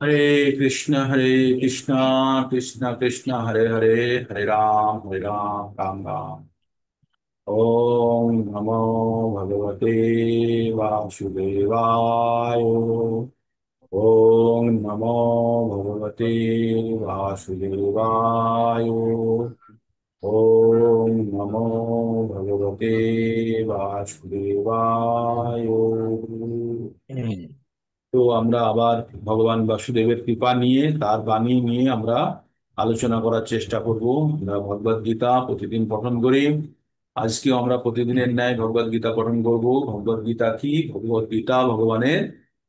हरे हरे कृष्ण कृष्ण कृष्ण हरे हरे, हरे राम राम राम। ओम नमो भगवते वासुदेवाय। ओम नमो भगवते वासुदेवाय। ओम नमो भगवते वासुदेवाय। হুম। তো আমরা আবার ভগবান বাসুদেবের কৃপা নিয়ে তার বাণী নিয়ে আমরা আলোচনা করার চেষ্টা করব। আমরা ভগবদ গীতা প্রতিদিন পঠন করি। আজকেও আমরা প্রতিদিনের ন্যায় ভগবদ গীতা পঠন করব। ভগবদ গীতা কি? ভগবদ গীতা ভগবানের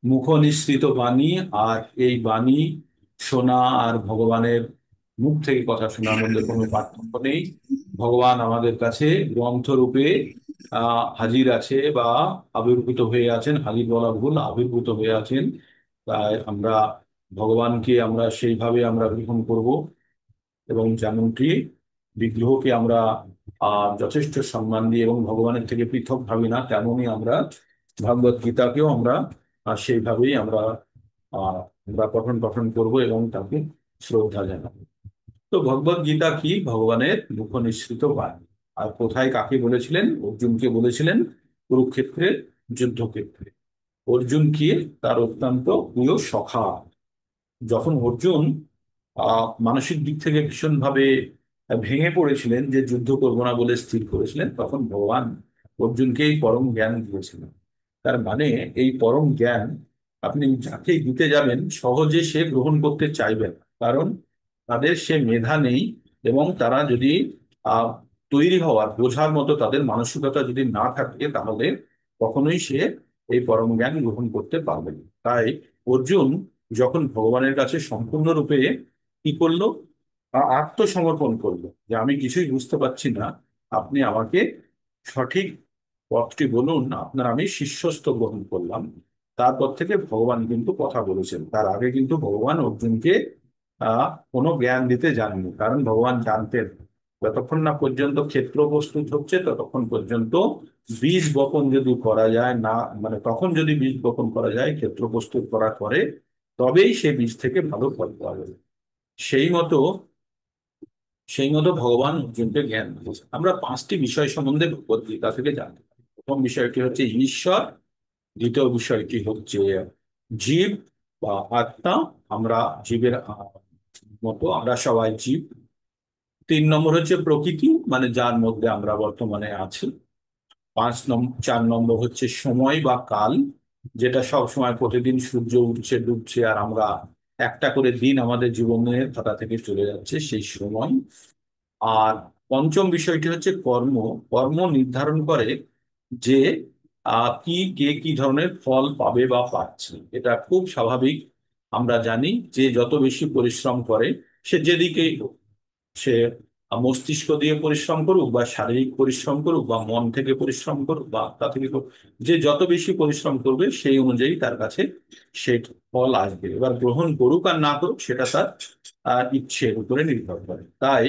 মুখ নিঃসৃত বাণী। আর এই বাণী শোনা আর ভগবানের মুখ থেকে কথা শোনার মধ্যে কোনো পার্থক্য নেই। ভগবান আমাদের কাছে গ্রন্থ রূপে হাজির আছে, বা আবির্ভূত হয়ে আছেন। হাজির বলা ভুল, আবির্ভূত হয়ে আছেন। তাই আমরা ভগবানকে আমরা সেইভাবে আমরা গ্রহণ করব। এবং যেমনটি বিগ্রহকে আমরা যথেষ্ট সম্মান দিই এবং ভগবানের থেকে পৃথক ভাবি না, তেমনই আমরা ভগবত গীতাকেও আমরা সেইভাবেই আমরা আহ আমরা পঠন পঠন করব এবং তাকে শ্রদ্ধা জানাবো। তো ভগবত গীতা কি? ভগবানের মুখ নিঃসৃত বাণী। আর কোথায় কাকে বলেছিলেন? অর্জুনকে বলেছিলেন, কুরুক্ষেত্রের যুদ্ধক্ষেত্রে। অর্জুন কি? তার অত্যন্ত প্রিয় সখা। যখন অর্জুন মানসিক দিক থেকে ভীষণভাবে ভেঙে পড়েছিলেন, যে যুদ্ধ করবো না বলে স্থির করেছিলেন, তখন ভগবান অর্জুনকে এই পরম জ্ঞান দিয়েছিলেন। তার মানে এই পরম জ্ঞান আপনি যাকে দিতে যাবেন সহজে সে গ্রহণ করতে চাইবেন না। কারণ তাদের সে মেধা নেই, এবং তারা যদি আহ তৈরি হওয়ার বোঝার মতো তাদের মানসিকতা যদি না থাকে, তাহলে কখনোই সে এই পরম জ্ঞান গ্রহণ করতে পারবে না। তাই অর্জুন যখন ভগবানের কাছে সম্পূর্ণরূপে কি করলো? আত্মসমর্পণ করলো, যে আমি কিছুই বুঝতে পারছি না, আপনি আমাকে সঠিক পথটি বলুন, আপনার আমি শিষ্যস্ত গ্রহণ করলাম। তারপর থেকে ভগবান কিন্তু কথা বলেছেন। তার আগে কিন্তু ভগবান অর্জুনকে কোনো জ্ঞান দিতে যাননি, কারণ ভগবান জানতেন যতক্ষণ না পর্যন্ত ক্ষেত্র প্রস্তুত হচ্ছে ততক্ষণ পর্যন্ত বীজ বপন যদি করা যায় না, মানে তখন যদি বীজ বপন করা যায় ক্ষেত্র প্রস্তুত করার পরে, তবেই সে বীজ থেকে ভালো ফল পাওয়া যাবে। সেই মতো সেই মতো ভগবান অর্জুনকে জ্ঞান দিয়েছে। আমরা পাঁচটি বিষয় সম্বন্ধে ভগবদ গীতা থেকে জানতে পারি। প্রথম বিষয়টি হচ্ছে ঈশ্বর। দ্বিতীয় বিষয়টি হচ্ছে জীব বা আত্মা। আমরা জীবের মতো আমরা সবাই জীব। 3 নম্বর হচ্ছে প্রকৃতি, মানে যার মধ্যে আমরা বর্তমানে আছি। 4 নম্বর হচ্ছে সময় বা কাল, যেটা সব সময় প্রতিদিন সূর্য উঠছে ডুবছে, আর আমরা একটা করে দিন আমাদের জীবনের খাতা থেকে চলে যাচ্ছে, সেই সময়। আর পঞ্চম বিষয়টি হচ্ছে কর্ম। কর্ম নির্ধারণ করে যে কি কে কি ধরনের ফল পাবে বা পাচ্ছে। এটা খুব স্বাভাবিক। আমরা জানি যে যত বেশি পরিশ্রম করে, সে যেদিকেই হোক, সে মস্তিষ্ক দিয়ে পরিশ্রম করুক বা শারীরিক পরিশ্রম করুক বা মন থেকে পরিশ্রম করুক বা আত্মা থেকে করুক, যে যত বেশি পরিশ্রম করবে সেই অনুযায়ী তার কাছে সেই ফল আসবে। এবার গ্রহণ করুক আর না করুক সেটা তার ইচ্ছের উপরে নির্ভর করে। তাই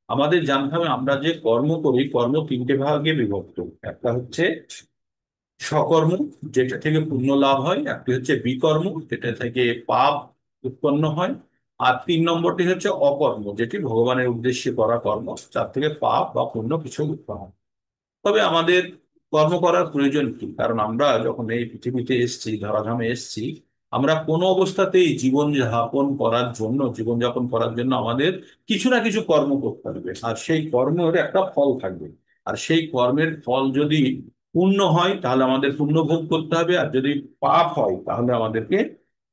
আমাদের জানতে হবে, আমরা যে কর্ম করি, কর্ম 3টে ভাগে বিভক্ত। একটা হচ্ছে সকর্ম, যেটা থেকে পুণ্য লাভ হয়। একটি হচ্ছে বিকর্ম, যেটা থেকে পাপ উৎপন্ন হয়। আর 3 নম্বরটি হচ্ছে অকর্ম, যেটি ভগবানের উদ্দেশ্যে করা কর্ম, যার থেকে পাপ বা পুণ্য কিছু উৎপন্ন হয়। তবে আমাদের কর্ম করার প্রয়োজন কি? কারণ আমরা যখন এই পৃথিবীতে এসেছি, ধরাধামে এসেছি, আমরা কোনো অবস্থাতেই জীবনযাপন করার জন্য আমাদের কিছু না কিছু কর্ম করতে হবে, আর সেই কর্মের একটা ফল থাকবে। আর সেই কর্মের ফল যদি পুণ্য হয় তাহলে আমাদের পুণ্য ভোগ করতে হবে, আর যদি পাপ হয় তাহলে আমাদেরকে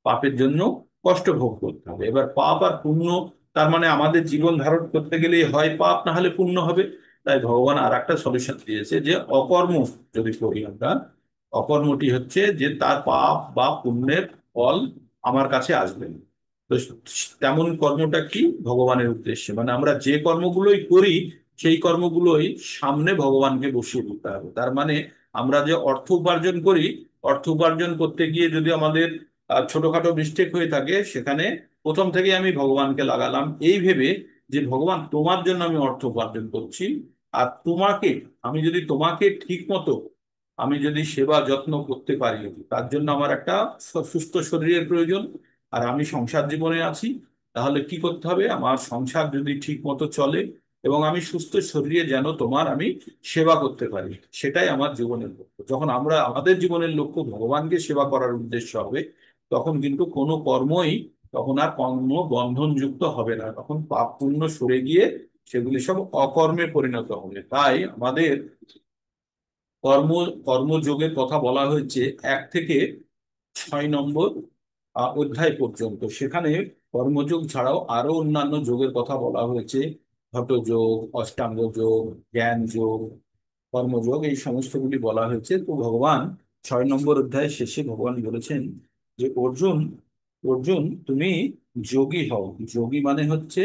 পাপের জন্য কষ্ট ভোগ করতে হবে। এবার পাপ আর পুণ্য, তার মানে আমাদের জীবন ধারণ করতে গেলে হয় পাপ না হলে পুণ্য হবে। তাই ভগবান আর একটা সলিউশন দিয়েছে, যে অকর্ম যদি করি আমরা, অকর্মটি হচ্ছে যে তার পাপ বা পুণ্যের ফল আমার কাছে আসবে না। তো তেমন কর্মটা কি? ভগবানের উদ্দেশ্যে, মানে আমরা যে কর্মগুলোই করি সেই কর্মগুলোই সামনে ভগবানকে বসিয়ে দিতে হবে। তার মানে আমরা যে অর্থ উপার্জন করি, অর্থ উপার্জন করতে গিয়ে যদি আমাদের ছোটখাটো মিস্টেক হয়ে থাকে, সেখানে প্রথম থেকে আমি ভগবানকে লাগালাম এই ভেবে যে ভগবান তোমার জন্য আমি অর্থ উপার্জন করছি। আর তোমাকে ঠিক মতো আমি যদি সেবা যত্ন করতে পারি, তার জন্য আমার একটা সুস্থ শরীরের প্রয়োজন, আর আমি সংসার জীবনে আছি, তাহলে কি করতে হবে? আমার সংসার যদি ঠিক মতো চলে এবং আমি সুস্থ শরীরে যেন তোমার আমি সেবা করতে পারি, সেটাই আমার জীবনের লক্ষ্য। যখন আমরা আমাদের জীবনের লক্ষ্য ভগবানকে সেবা করার উদ্দেশ্য হবে, তখন কিন্তু কোনো কর্মই তখন আর কর্ম বন্ধনযুক্ত হবে না, তখন পাপ পুণ্য সরে গিয়ে সেগুলি সব অকর্মে পরিণত হবে। তাই আমাদের কর্ম কর্মযোগের কথা বলা হয়েছে 1 থেকে 6 নম্বর অধ্যায় পর্যন্ত। সেখানে কর্মযোগ ছাড়াও আরো অন্যান্য যোগের কথা বলা হয়েছে। হঠযোগ, অষ্টাঙ্গ যোগ, জ্ঞান যোগ, কর্মযোগ, এই সমস্তগুলি বলা হয়েছে। তো ভগবান 6 নম্বর অধ্যায়ের শেষে ভগবান বলেছেন যে অর্জুন, অর্জুন তুমি যোগী হও। যোগী মানে হচ্ছে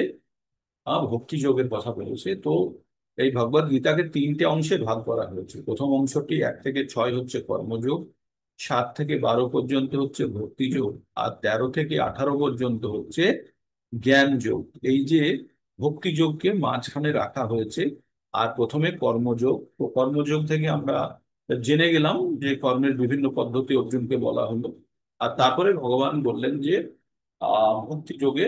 ভক্তি যোগের কথা বলেছে। তো এই ভগবদ গীতাকে 3টে অংশে ভাগ করা হয়েছে। প্রথম অংশটি 1 থেকে 6 হচ্ছে কর্মযোগ, 7 থেকে 12 পর্যন্ত হচ্ছে ভক্তি যোগ, আর 13 থেকে 18 পর্যন্ত হচ্ছে জ্ঞান যোগ। এই যে ভক্তি যোগকে মাঝখানে রাখা হয়েছে। আর প্রথমে কর্মযোগ, তো কর্মযোগ থেকে আমরা জেনে গেলাম যে কর্মের বিভিন্ন পদ্ধতি অর্জুনকে বলা হলো। আর তারপরে ভগবান বললেন যে ভক্তি যোগে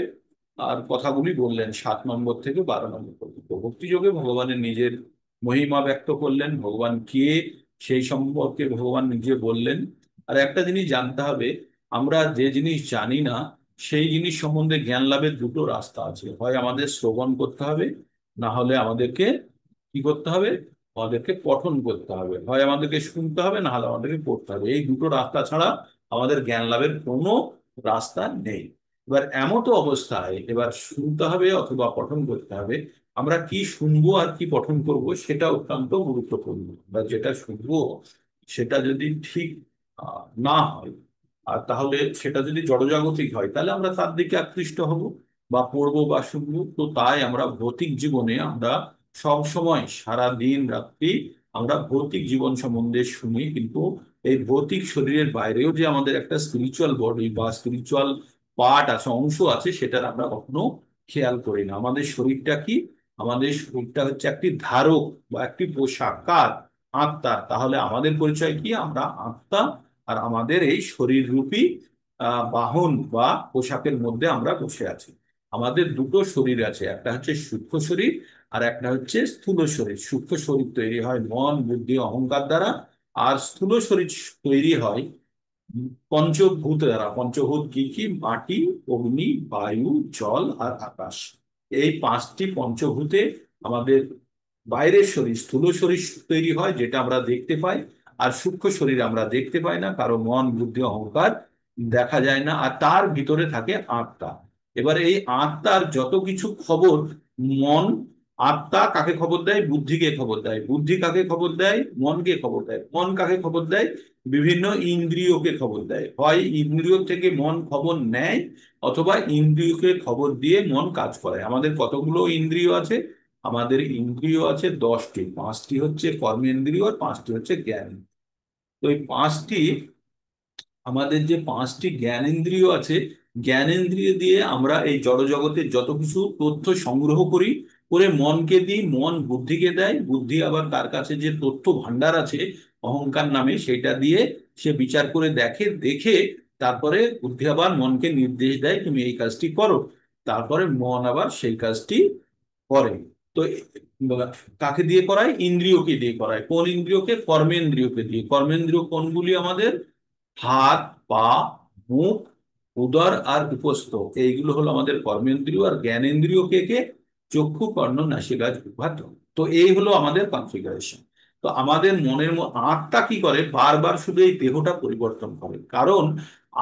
আর কথাগুলি বললেন 7 নম্বর থেকে 12 নম্বর পর্যন্ত। ভক্তি যোগে ভগবানের নিজের মহিমা ব্যক্ত করলেন, ভগবান কে সেই সম্পর্কে ভগবান নিজে বললেন। আর একটা জিনিস জানতে হবে, আমরা যে জিনিস জানি না সেই জিনিস সম্বন্ধে জ্ঞান লাভের দুটো রাস্তা আছে। হয় আমাদের শ্রবণ করতে হবে, না হলে আমাদেরকে কি করতে হবে? আমাদেরকে পঠন করতে হবে। হয় আমাদেরকে শুনতে হবে, না হলে আমাদেরকে পড়তে হবে। এই দুটো রাস্তা ছাড়া আমাদের জ্ঞান লাভের কোনো রাস্তা নেই। এবার এমতো অবস্থায় এবার শুনতে হবে অথবা পঠন করতে হবে। আমরা কি শুনবো আর কি পঠন করব সেটা অত্যন্ত গুরুত্বপূর্ণ। বা যেটা শুনবো সেটা যদি ঠিক না হয়, আর তাহলে সেটা যদি জড়জাগতিক হয়, তাহলে আমরা তার দিকে আকৃষ্ট হব বা পড়বো বা শুনবো। তো তাই আমরা ভৌতিক জীবনে আমরা সব সময় সারা দিন রাত্রি আমরা ভৌতিক জীবন সম্বন্ধে শুনি, কিন্তু এই ভৌতিক শরীরের বাইরেও যে আমাদের একটা স্পিরিচুয়াল বডি বা স্পিরিচুয়াল পার্ট আছে, অংশ আছে, সেটার আমরা কখনো খেয়াল করি না। আমাদের শরীরটা কি? আমাদের শরীরটা হচ্ছে একটি ধারক বা একটি পোশাক। কার? আত্মার। তাহলে আমাদের পরিচয় কি? আমরা আত্মা। আর আমাদের এই শরীর রূপী বাহন বা পোশাকের মধ্যে আমরা বসে আছি। আমাদের দুটো শরীর আছে, একটা হচ্ছে সূক্ষ্ম শরীর আর একটা হচ্ছে স্থূল শরীর। সূক্ষ্ম শরীর তৈরি হয় মন, বুদ্ধি, অহংকার দ্বারা। আর স্থূল শরীর তৈরি হয় পঞ্চভূত দ্বারা। পঞ্চভূত কি কি? মাটি, অগ্নি, বায়ু, জল আর আকাশ। এই 5টি পঞ্চভূতে আমাদের বাইরের শরীর স্থূল শরীর তৈরি হয়, যেটা আমরা দেখতে পাই। আর সূক্ষ্ম শরীর আমরা দেখতে পাই না, কারো মন, বুদ্ধি, অহংকার দেখা যায় না। আর তার ভিতরে থাকে আত্মা। এবার এই আত্মার যত কিছু খবর, মন, আত্মা কাকে খবর দেয়? বুদ্ধিকে খবর দেয়। বুদ্ধি কাকে খবর দেয়? মনকে খবর দেয়। মন কাকে খবর দেয়? বিভিন্ন ইন্দ্রিয়কে খবর দেয়। হয় ইন্দ্রিয় থেকে মন খবর নেয়, অথবা ইন্দ্রিয়কে খবর দিয়ে মন কাজ করে। আমাদের কতগুলো ইন্দ্রিয় আছে? আমাদের ইন্দ্রিয় আছে 10টি। 5টি হচ্ছে কর্মেন্দ্রিয় আর 5টি হচ্ছে জ্ঞান। তো এই 5টি, আমাদের যে 5টি জ্ঞানেন্দ্রিয় আছে, জ্ঞানেন্দ্রিয় দিয়ে আমরা এই জড়জগতের যত কিছু তথ্য সংগ্রহ করি, করে মনকে দিই, মন বুদ্ধিকে দেয়। বুদ্ধি আবার তার কাছে যে তথ্য ভান্ডার আছে অহংকার নামে, সেটা দিয়ে সে বিচার করে দেখে, দেখে তারপরে বুদ্ধি আবার মনকে নির্দেশ দেয় তুমি এই কাজটি করো। তারপরে মন আবার সেই কাজটি করে। তো কাকে দিয়ে করায়? ইন্দ্রিয়কে দিয়ে করায়। কোন ইন্দ্রিয়কে? কর্মেন্দ্রিয়কে দিয়ে। কর্মেন্দ্রিয় কোনগুলি আমাদের? হাত, পা, মুখ, উদর আর উপস্থ, এইগুলো হলো আমাদের কর্মেন্দ্রিয়। আর জ্ঞানেন্দ্রিয় কে কে? চক্ষু, কর্ণ, নাসিকা, জিহ্বা, ত্বক। তো এই হলো আমাদের কনফিগারেশন। তো আমাদের মনের আত্মা কি করে? বারবার শুধু এই দেহটা পরিবর্তন করে। কারণ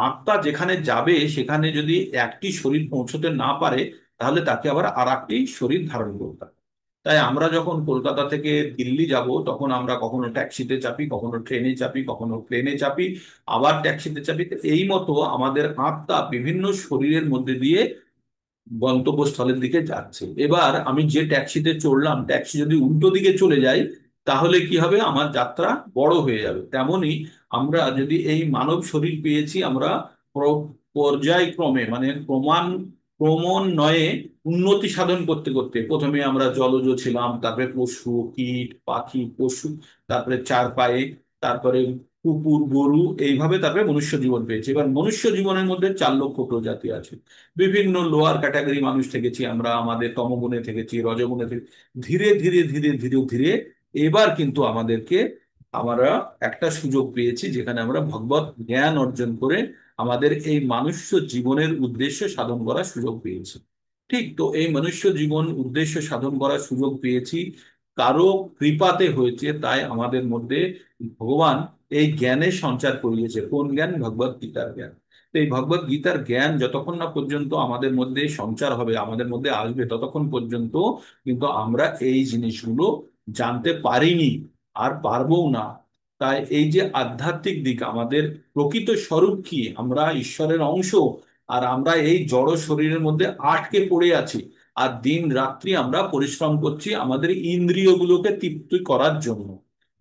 আত্মা যেখানে যাবে সেখানে যদি একটি শরীর পৌঁছতে না পারে, তাহলে তাকে আবার আর একটি শরীর ধারণ করতে হবে। তাই আমরা যখন কলকাতা থেকে দিল্লি যাব, তখন আমরা কখনো ট্যাক্সিতে চাপি, কখনো ট্রেনে চাপি, কখনো প্লেনে চাপি, আবার ট্যাক্সিতে চাপি। তো এই মতো আমাদের আত্মা বিভিন্ন শরীরের মধ্যে দিয়ে গন্তব্যস্থলের দিকে যাচ্ছে। এবার আমি যে ট্যাক্সিতে চড়লাম, ট্যাক্সি যদি উল্টো দিকে চলে যায়, তাহলে কি হবে? আমার যাত্রা বড় হয়ে যাবে। তেমনি আমরা যদি এই মানব শরীর পেয়েছি, আমরা পর্যায়ক্রমে মানে ক্রমান্বয়ে উন্নতি সাধন করতে করতে, প্রথমে আমরা জলজ ছিলাম, তারপরে পশু, কীট, পাখি, পশু, তারপরে চার পায়ে, তারপরে কুকুর, গরু, এইভাবে তারপরে মনুষ্য জীবন পেয়েছে। এবার মনুষ্য জীবনের মধ্যে 4 লক্ষ প্রজাতি আছে। বিভিন্ন লোয়ার ক্যাটাগরি মানুষ থেকেছি আমরা, আমাদের তমগুণে থেকেছি, রজগুণে থেকে ধীরে ধীরে ধীরে ধীরে ধীরে এবার কিন্তু আমাদেরকে আমরা একটা সুযোগ পেয়েছি যেখানে আমরা ভগবত জ্ঞান অর্জন করে আমাদের এই মনুষ্য জীবনের উদ্দেশ্য সাধন করার সুযোগ পেয়েছি। ঠিক তো, এই মনুষ্য জীবন উদ্দেশ্য সাধন করার সুযোগ পেয়েছি কারো কৃপাতে হয়েছে, তাই আমাদের মধ্যে ভগবান এই জ্ঞানের সঞ্চার করিয়েছে। কোন জ্ঞান? ভগবত গীতার জ্ঞান। তো এই ভগবত গীতার জ্ঞান যতক্ষণ না পর্যন্ত আমাদের মধ্যে সঞ্চার হবে, আমাদের মধ্যে আসবে, ততক্ষণ পর্যন্ত কিন্তু আমরা এই জিনিসগুলো জানতে পারিনি, আর পারবো না। তাই এই যে আধ্যাত্মিক দিক, আমাদের প্রকৃত স্বরূপ কি, আমরা ঈশ্বরের অংশ, আর আমরা এই জড় শরীরের মধ্যে আটকে পড়ে আছি, আর দিন রাত্রি আমরা পরিশ্রম করছি আমাদের ইন্দ্রিয়গুলোকে তৃপ্ত করার জন্য।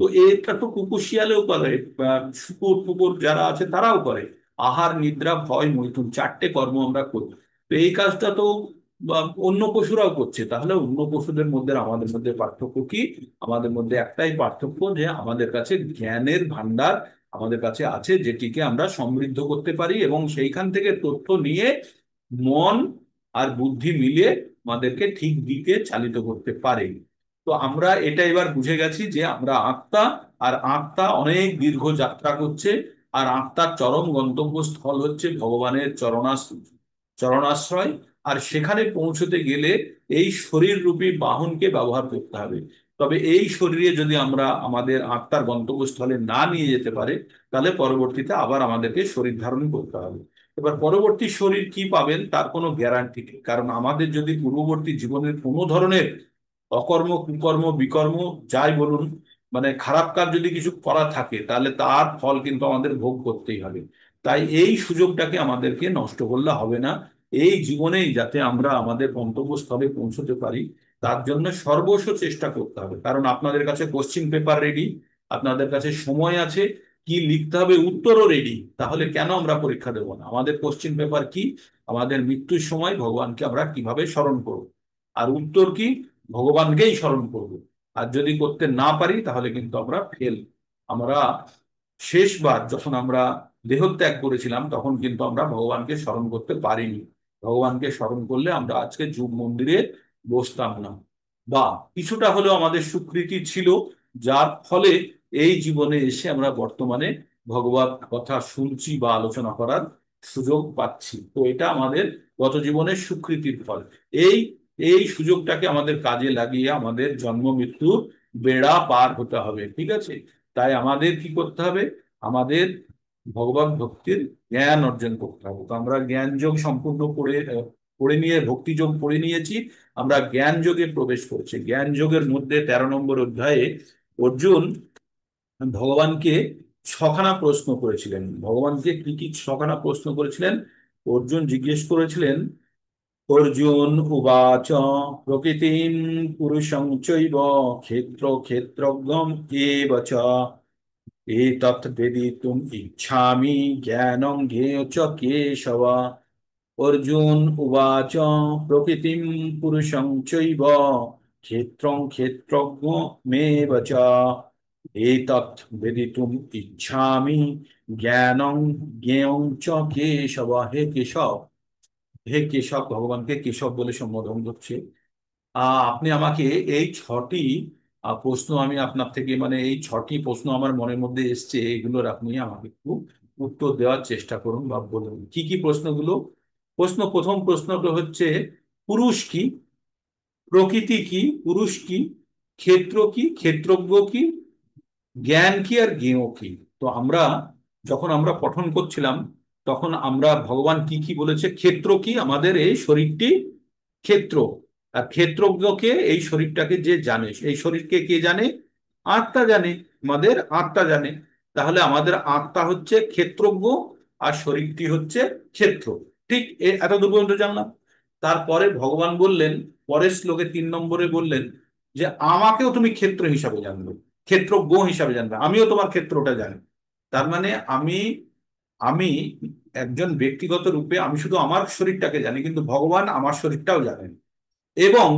তো এটা তো কুকুর শিয়ালেও করে, বা শুকুর ফুকুর যারা আছে তারাও করে। আহার, নিদ্রা, ভয়, মৈথুন, 4টে কর্ম আমরা করি। তো এই কাজটা তো বা, অন্য পশুরাও করছে। তাহলে অন্য পশুদের মধ্যে আর আমাদের মধ্যে পার্থক্য কি? আমাদের মধ্যে একটাই পার্থক্য, যে আমাদের কাছে জ্ঞানের ভান্ডার আমাদের কাছে আছে, যেটিকে আমরা সমৃদ্ধ করতে পারি এবং সেইখান থেকে তথ্য নিয়ে মন আর বুদ্ধি মিলিয়ে আমাদেরকে ঠিক দিকে চালিত করতে পারে। তো আমরা এটা এবার বুঝে গেছি যে আমরা আত্মা, আর আত্মা অনেক দীর্ঘ যাত্রা করছে, আর আত্মার চরম গন্তব্যস্থল হচ্ছে ভগবানের চরণাশ্রয়। আর সেখানে পৌঁছতে গেলে এই শরীর রূপী বাহনকে ব্যবহার করতে হবে। তবে এই শরীরে যদি আমরা আমাদের আত্মার গন্তব্যস্থলে না নিয়ে যেতে পারে, তাহলে পরবর্তীতে আবার আমাদেরকে শরীর ধারণ করতে হবে। এবার পরবর্তী শরীর কি পাবেন তার কোনো গ্যারান্টি নেই, কারণ আমাদের যদি পূর্ববর্তী জীবনের কোনো ধরনের অকর্ম, কুকর্ম, বিকর্ম, যাই বলুন, মানে খারাপ কাজ যদি কিছু করা থাকে, তাহলে তার ফল কিন্তু আমাদের ভোগ করতেই হবে। তাই এই সুযোগটাকে আমাদেরকে নষ্ট করলে হবে না। এই জীবনেই যাতে আমরা আমাদের গন্তব্যস্থলে পৌঁছতে পারি, তার জন্য সর্বস্ব চেষ্টা করতে হবে। কারণ আপনাদের কাছে কোশ্চিন পেপার রেডি, আপনাদের কাছে সময় আছে, কি লিখতে হবে উত্তরও রেডি। তাহলে কেন আমরা পরীক্ষা দেবো না? আমাদের কোশ্চিন পেপার কি? আমাদের মৃত্যুর সময় ভগবানকে আমরা কিভাবে স্মরণ করব, আর উত্তর কি? ভগবানকেই স্মরণ করব। আর যদি করতে না পারি তাহলে কিন্তু আমরা ফেল। আমরা শেষবার যখন আমরা দেহত্যাগ করেছিলাম তখন কিন্তু আমরা ভগবানকে স্মরণ করতে পারিনি। ভগবানকে স্মরণ করলে আমরা আজকে যুগ মন্দিরে বসতাম না, বা কিছুটা হলেও আমাদের স্বীকৃতি ছিল, যার ফলে এই জীবনে এসে আমরা বর্তমানে ভগবত কথা শুনছি বা আলোচনা করার সুযোগ পাচ্ছি। তো এটা আমাদের গত জীবনের স্বীকৃতির ফল। এই এই সুযোগটাকে আমাদের কাজে লাগিয়ে আমাদের জন্ম মৃত্যুর বেড়া পার হতে হবে। ঠিক আছে? তাই আমাদের কি করতে হবে? আমাদের ভগবান ভক্তির জ্ঞান অর্জন করতে হবে। তো আমরা জ্ঞান যোগ সম্পূর্ণ পড়ে নিয়ে ভক্তি যোগ পড়ে নিয়েছি। আমরা জ্ঞান যোগে প্রবেশ করছি। জ্ঞান যোগের মধ্যে 13 নম্বর অধ্যায়ে অর্জুন ভগবানকে ছখানা প্রশ্ন করেছিলেন। ভগবানকে কি কি ছখানা প্রশ্ন করেছিলেন? অর্জুন জিজ্ঞেস করেছিলেন, অর্জুন উবাচ প্রকৃতিম পুরুষং চৈব ক্ষেত্র ক্ষেত্রজ্ঞম এব চ এতৎ বেদিতুম ইচ্ছামি জ্ঞানং জ্ঞেয় চ কেশব। অর্জুন উবাচ প্রকৃতিম পুরুষং চৈব ক্ষেত্রং ক্ষেত্রজ্ঞমেব চ এতৎ বেদিতুম ইচ্ছামি জ্ঞানং জ্ঞেয়ং চ কেশব। হে কেশব, হে কেশব, ভগবানকে কেশব বলে সম্বোধন করছে। আপনি আমাকে এই 6টি প্রশ্ন, আমি আপনার থেকে মানে এই 6টি প্রশ্ন আমার মনের মধ্যে এসছে, এগুলোর আপনি আমাকে একটু উত্তর দেওয়ার চেষ্টা করুন বা বলুন কি কি প্রশ্নগুলো। প্রথম প্রশ্নটা হচ্ছে, পুরুষ কি? প্রকৃতি কি? পুরুষ কি? ক্ষেত্র কি? ক্ষেত্রজ্ঞ কি? জ্ঞান কি? আর জ্ঞেয় কি? তো আমরা যখন আমরা পঠন করছিলাম, তখন আমরা ভগবান কি কি বলেছে? ক্ষেত্র কি? আমাদের এই শরীরটি ক্ষেত্র। আর ক্ষেত্রজ্ঞকে, এই শরীরটাকে যে জানে, এই শরীরকে কে জানে? আত্মা জানে। আমাদের আত্মা জানে। তাহলে আমাদের আত্মা হচ্ছে ক্ষেত্রজ্ঞ, আর শরীরটি হচ্ছে ক্ষেত্র। ঠিক এত দূর পর্যন্ত জানলাম। তারপরে ভগবান বললেন, পরের শ্লোকে 3 নম্বরে বললেন যে আমাকেও তুমি ক্ষেত্র হিসাবে জানবে, ক্ষেত্রজ্ঞ হিসাবে জানবে, আমিও তোমার ক্ষেত্রটা জানি। তার মানে আমি আমি একজন ব্যক্তিগত রূপে আমি শুধু আমার শরীরটাকে জানি, কিন্তু ভগবান আমার শরীরটাও জানেন, এবং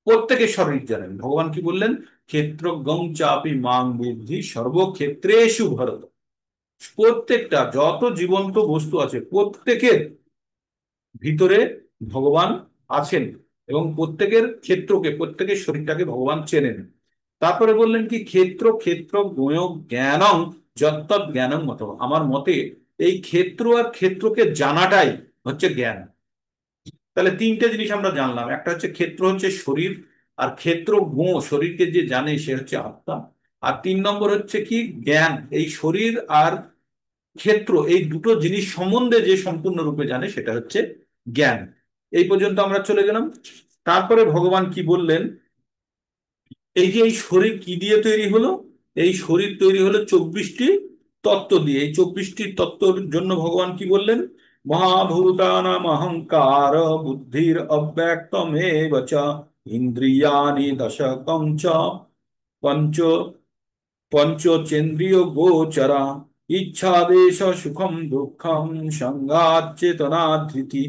প্রত্যেকের শরীর জানেন। ভগবান কি বললেন? ক্ষেত্রজ্ঞং চাপি মাং বুদ্ধি সর্বক্ষেত্রেষু ভারত। প্রত্যেকটা যত জীবন্ত বস্তু আছে প্রত্যেকের ভিতরে ভগবান আছেন, এবং প্রত্যেকের ক্ষেত্রকে, প্রত্যেকের শরীরটাকে ভগবান চেনেন। তারপরে বললেন কি, ক্ষেত্র ক্ষেত্র জ্ঞেয় জ্ঞানং যত্তৎ জ্ঞানং মত। আমার মতে এই ক্ষেত্র আর ক্ষেত্রকে জানাটাই হচ্ছে জ্ঞান। তাহলে তিনটে জিনিস আমরা জানলাম, একটা হচ্ছে ক্ষেত্র হচ্ছে শরীর, আর ক্ষেত্র শরীরকে যে জানে সে হচ্ছে আত্মা। আর তিন নম্বর হচ্ছে কি, জ্ঞান, এই শরীর আর ক্ষেত্র এই দুটো জিনিস সম্বন্ধে যে সম্পূর্ণরূপে জানে সেটা হচ্ছে জ্ঞান। এই পর্যন্ত আমরা চলে গেলাম। তারপরে ভগবান কি বললেন, এই যে এই শরীর কি দিয়ে তৈরি হলো, এই শরীর তৈরি হলো 24টি তত্ত্ব দিয়ে। এই 24টি তত্ত্বর জন্য ভগবান কি বললেন, মহাভূতানাম অহংকার বুদ্ধির অব্যক্তমেব চ ইন্দ্রিয়াণি দশকং চ পঞ্চ পঞ্চচেন্দ্রিয় গোচরা ইচ্ছাদেশ সুখম দুঃখম সংঘাত চেতনা ধৃতি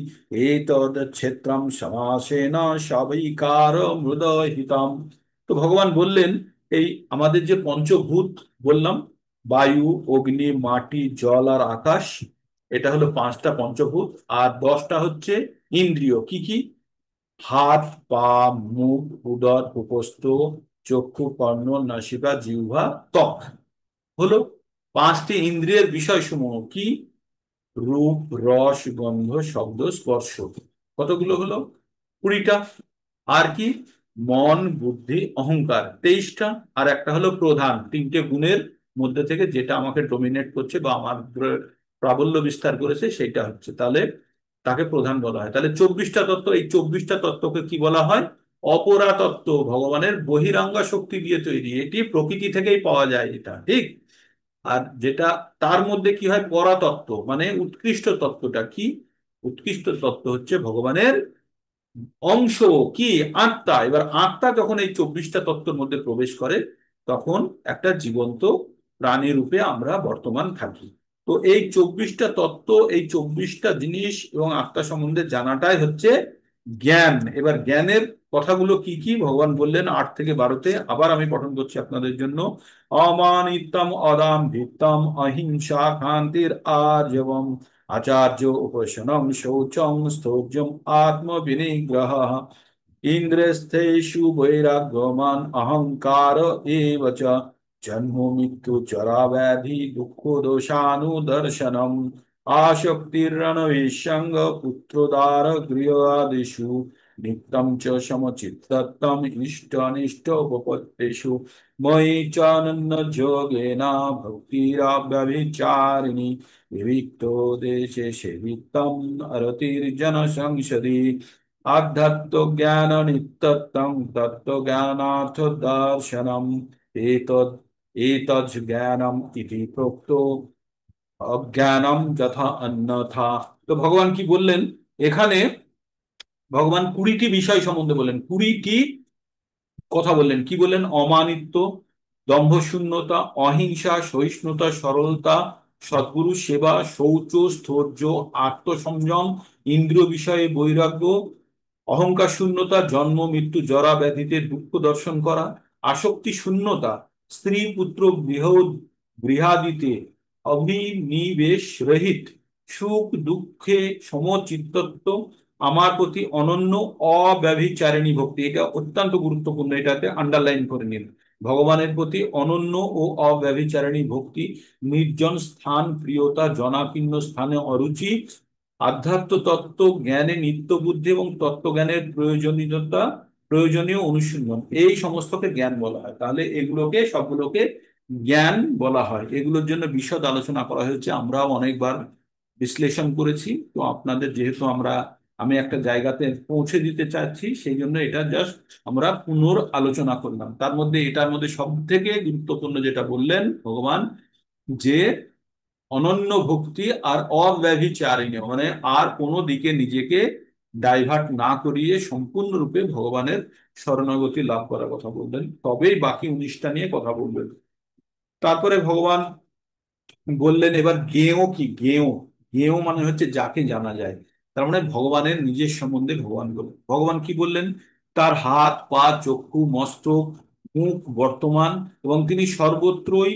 এতদ ক্ষেত্রম সমাসেন সবৈকার মৃদহিতম। তো ভগবান বললেন, এই আমাদের যে পঞ্চভূত বললাম, বায়ু, অগ্নি, মাটি, জল আর আকাশ, এটা হলো পাঁচটা পঞ্চভূত। আর 10টা হচ্ছে ইন্দ্রিয়। কি কি? হাত, পা, মুখ, উদর, উপস্থ, চক্ষু, কর্ণ, নাসিকা, জিহ্বা, ত্বক, হলো পাঁচটি ইন্দ্রিয়ের বিষয়সমূহ। কি? রূপ, রস, গন্ধ, শব্দ, স্পর্শ। কতগুলো হলো? 20টা। আর কি? মন, বুদ্ধি, অহংকার, 23টা। আর একটা হলো প্রধান, তিনটে গুণের মধ্যে থেকে যেটা আমাকে ডোমিনেট করছে বা আমার প্রাবল্য বিস্তার করেছে সেটা হচ্ছে, তাহলে তাকে প্রধান বলা হয়। তাহলে 24টা তত্ত্ব, এই 24টা তত্ত্বকে কি বলা হয়? অপরা তত্ত্ব। ভগবানের বহিরাঙ্গা শক্তি দিয়ে তৈরি, এটি প্রকৃতি থেকেই পাওয়া যায়, এটা ঠিক। আর যেটা তার মধ্যে কি হয়, পরাতত্ত্ব, মানে উৎকৃষ্ট তত্ত্বটা কি? উৎকৃষ্ট তত্ত্ব হচ্ছে ভগবানের অংশ। কি? আত্মা। এবার আত্মা যখন এই 24টা তত্ত্বের মধ্যে প্রবেশ করে তখন একটা জীবন্ত প্রাণী রূপে আমরা বর্তমান থাকি। তো এই 24টা তত্ত্ব, এই 24টা জিনিস এবং আত্মা সম্বন্ধে জানাটাই হচ্ছে জ্ঞান। এবার জ্ঞানের কথাগুলো কি কি ভগবান বললেন 8 থেকে 12তে, আবার আমি পঠন করছি আপনাদের জন্য। অমানিত্যম অদাম ভিত্তম অহিংসা ক্ষান্তির আর্জবম আচার্য উপশনম শৌচম স্থৌর্যম আত্মবিনিগ্রহ ইন্দ্রিয়স্থেষু বৈরাগ্যমান অহংকার এব চ জন্ম মৃত্যু জরা ব্যাধি দুঃখ দোষানুদর্শনম আসক্তিরণবিসঙ্গ পুত্রদার গৃহাদিষু নিত্যম চ সমচিত্তম ইষ্ট অনিষ্ট উপপত্তিষু ময়ি চ অনন্য যোগেন ভক্তিরাব্যভিচারিণী विविक्तो देशे सेवितं रतिर्जन संसदि आध्यात्म ज्ञान नित्यत्वं तत्व ज्ञानार्थ दर्शनम् एतद् एतज् ज्ञानम् इति प्रोक्तो অজ্ঞানম যথা অন্যথা। তো ভগবান কি বললেন এখানে, ভগবান 20টি বিষয় সম্বন্ধে বললেন, 20টি কথা বললেন। কি বললেন? অমানিত্ব, দম্ভ শূন্যতা, অহিংসা, সহিষ্ণুতা, সরলতা, সদ্গুরু সেবা, শৌচ, স্থৈর্য, আত্মসংযম, ইন্দ্রিয় বিষয়ে বৈরাগ্য, অহংকার শূন্যতা, জন্ম মৃত্যু জরা ব্যাধিতে দুঃখ দর্শন করা, আসক্তি শূন্যতা, স্ত্রী পুত্র গৃহাদিতে অভিনিবেশ রহিত, সুখ দুঃখে সমচিত্তত্ব, আমার প্রতি অনন্য অব্যভিচারিণী ভক্তি। এটা অত্যন্ত গুরুত্বপূর্ণ, এটাতে আন্ডারলাইন করে নিন। ভগবানের প্রতি অনন্য ও অব্যভিচারিণী ভক্তি, নির্জন স্থান প্রিয়তা, জনাকীর্ণ স্থানে অরুচি, আধ্যাত্ম তত্ত্ব জ্ঞানে নিত্য বুদ্ধি এবং তত্ত্বজ্ঞানের প্রয়োজনীয়তা, প্রয়োজনীয় অনুশীলন, এই সমস্তকে জ্ঞান বলা হয়। তাহলে এগুলোকে সবগুলোকে জ্ঞান বলা হয়। এগুলোর জন্য বিশদ আলোচনা করা হয়েছে, আমরাও অনেকবার বিশ্লেষণ করেছি। তো আপনাদের যেহেতু আমি একটা জায়গাতে পৌঁছে দিতে চাচ্ছি, সেই জন্য এটা জাস্ট আমরা পুনর আলোচনা করলাম। তার মধ্যে এটার মধ্যে সব থেকে গুরুত্বপূর্ণ যেটা বললেন ভগবান, যে অনন্য ভক্তি আর অব্যভিচারিণী, মানে আর কোনো দিকে নিজেকে ডাইভার্ট না করিয়ে সম্পূর্ণরূপে ভগবানের শরণাগতি লাভ করার কথা বললেন, তবেই বাকি 19টা নিয়ে কথা বলবেন। তারপরে ভগবান বললেন এবার জ্ঞেয় কি? জ্ঞেয়, জ্ঞেয় মানে হচ্ছে যাকে জানা যায়। তার মানে ভগবানের নিজের সম্বন্ধে ভগবান বললেন। ভগবান কি বললেন? তার হাত, পা, চক্ষু, মস্তক, মুখ বর্তমান, এবং তিনি সর্বত্রই